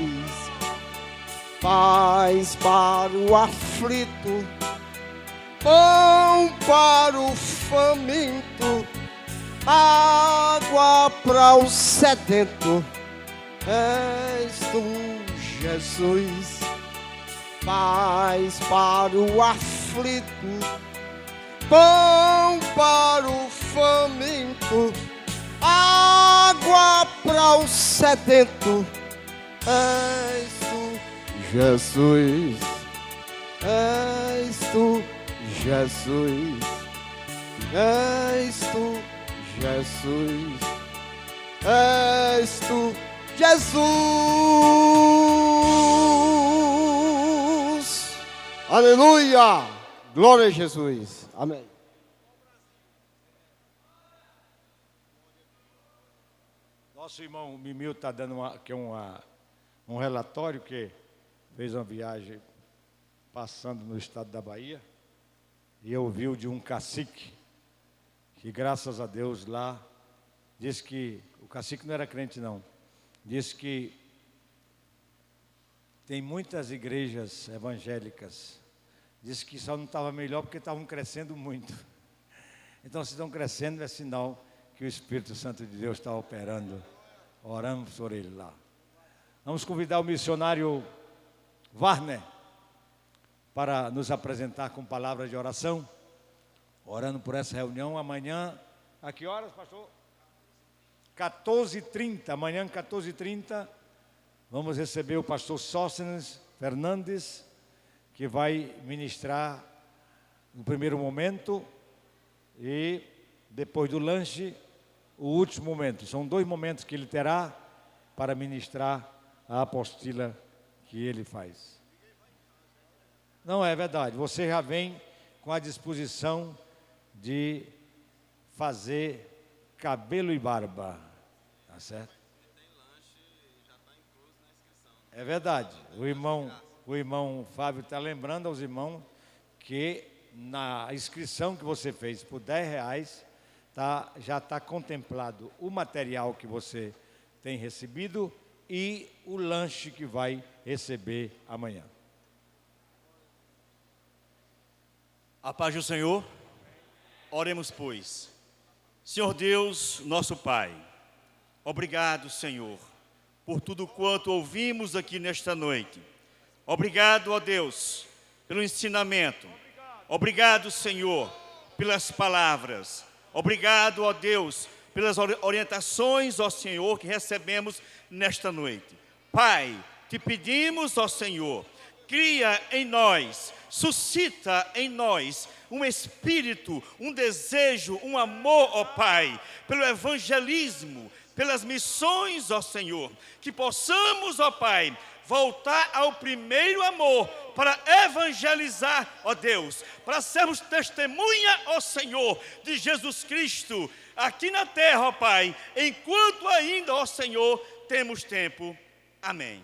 Paz para o aflito, pão para o faminto, água para o sedento. És tu, Jesus. Paz para o aflito, pão para o faminto, água para o sedento. És tu, Jesus. És tu, Jesus. És tu, Jesus. És tu, Jesus. Aleluia. Glória a Jesus. Amém. Nosso irmão Mimil está dando aqui um relatório que fez uma viagem passando no estado da Bahia e ouviu de um cacique que, graças a Deus, lá, disse que o cacique não era crente, não. Disse que tem muitas igrejas evangélicas. Disse que só não estava melhor porque estavam crescendo muito. Então, se estão crescendo, é sinal que o Espírito Santo de Deus está operando. Oramos por ele lá. Vamos convidar o missionário Warner para nos apresentar com palavras de oração, orando por essa reunião amanhã. A que horas, pastor? 14h30, amanhã 14h30, vamos receber o pastor Sóstenes Fernandes, que vai ministrar no primeiro momento e depois do lanche, o último momento. São 2 momentos que ele terá para ministrar a apostila que ele faz. Não, é verdade, você já vem com a disposição de fazer cabelo e barba, tá certo? É verdade, o irmão Fábio está lembrando aos irmãos que na inscrição que você fez por R$10, já está contemplado o material que você tem recebido e o lanche que vai receber amanhã. A paz do Senhor, oremos pois. Senhor Deus, nosso Pai, obrigado, Senhor, por tudo quanto ouvimos aqui nesta noite. Obrigado, ó Deus, pelo ensinamento. Obrigado, Senhor, pelas palavras. Obrigado, ó Deus, pelas orientações, ó Senhor, que recebemos nesta noite. Pai, te pedimos, ó Senhor, cria em nós, suscita em nós um espírito, um desejo, um amor, ó Pai, pelo evangelismo, pelas missões, ó Senhor, que possamos, ó Pai, voltar ao primeiro amor para evangelizar, ó Deus, para sermos testemunha, ó Senhor, de Jesus Cristo aqui na terra, ó Pai, enquanto ainda, ó Senhor, temos tempo. Amém.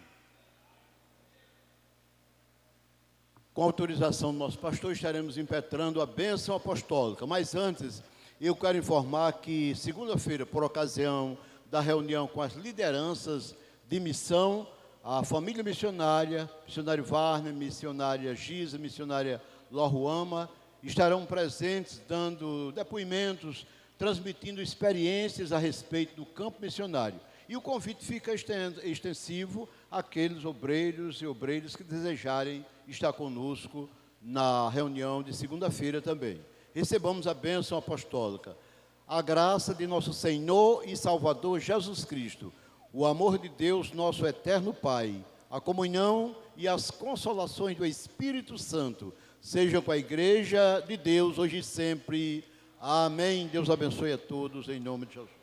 Com autorização do nosso pastor, estaremos impetrando a bênção apostólica. Mas antes, eu quero informar que segunda-feira, por ocasião da reunião com as lideranças de missão, a família missionária, missionário Warner, missionária Giza, missionária Loruama, estarão presentes dando depoimentos, transmitindo experiências a respeito do campo missionário. E o convite fica extensivo àqueles obreiros e obreiras que desejarem estar conosco na reunião de segunda-feira também. Recebamos a bênção apostólica. A graça de nosso Senhor e Salvador Jesus Cristo, o amor de Deus, nosso eterno Pai, a comunhão e as consolações do Espírito Santo sejam com a igreja de Deus hoje e sempre. Amém. Deus abençoe a todos em nome de Jesus.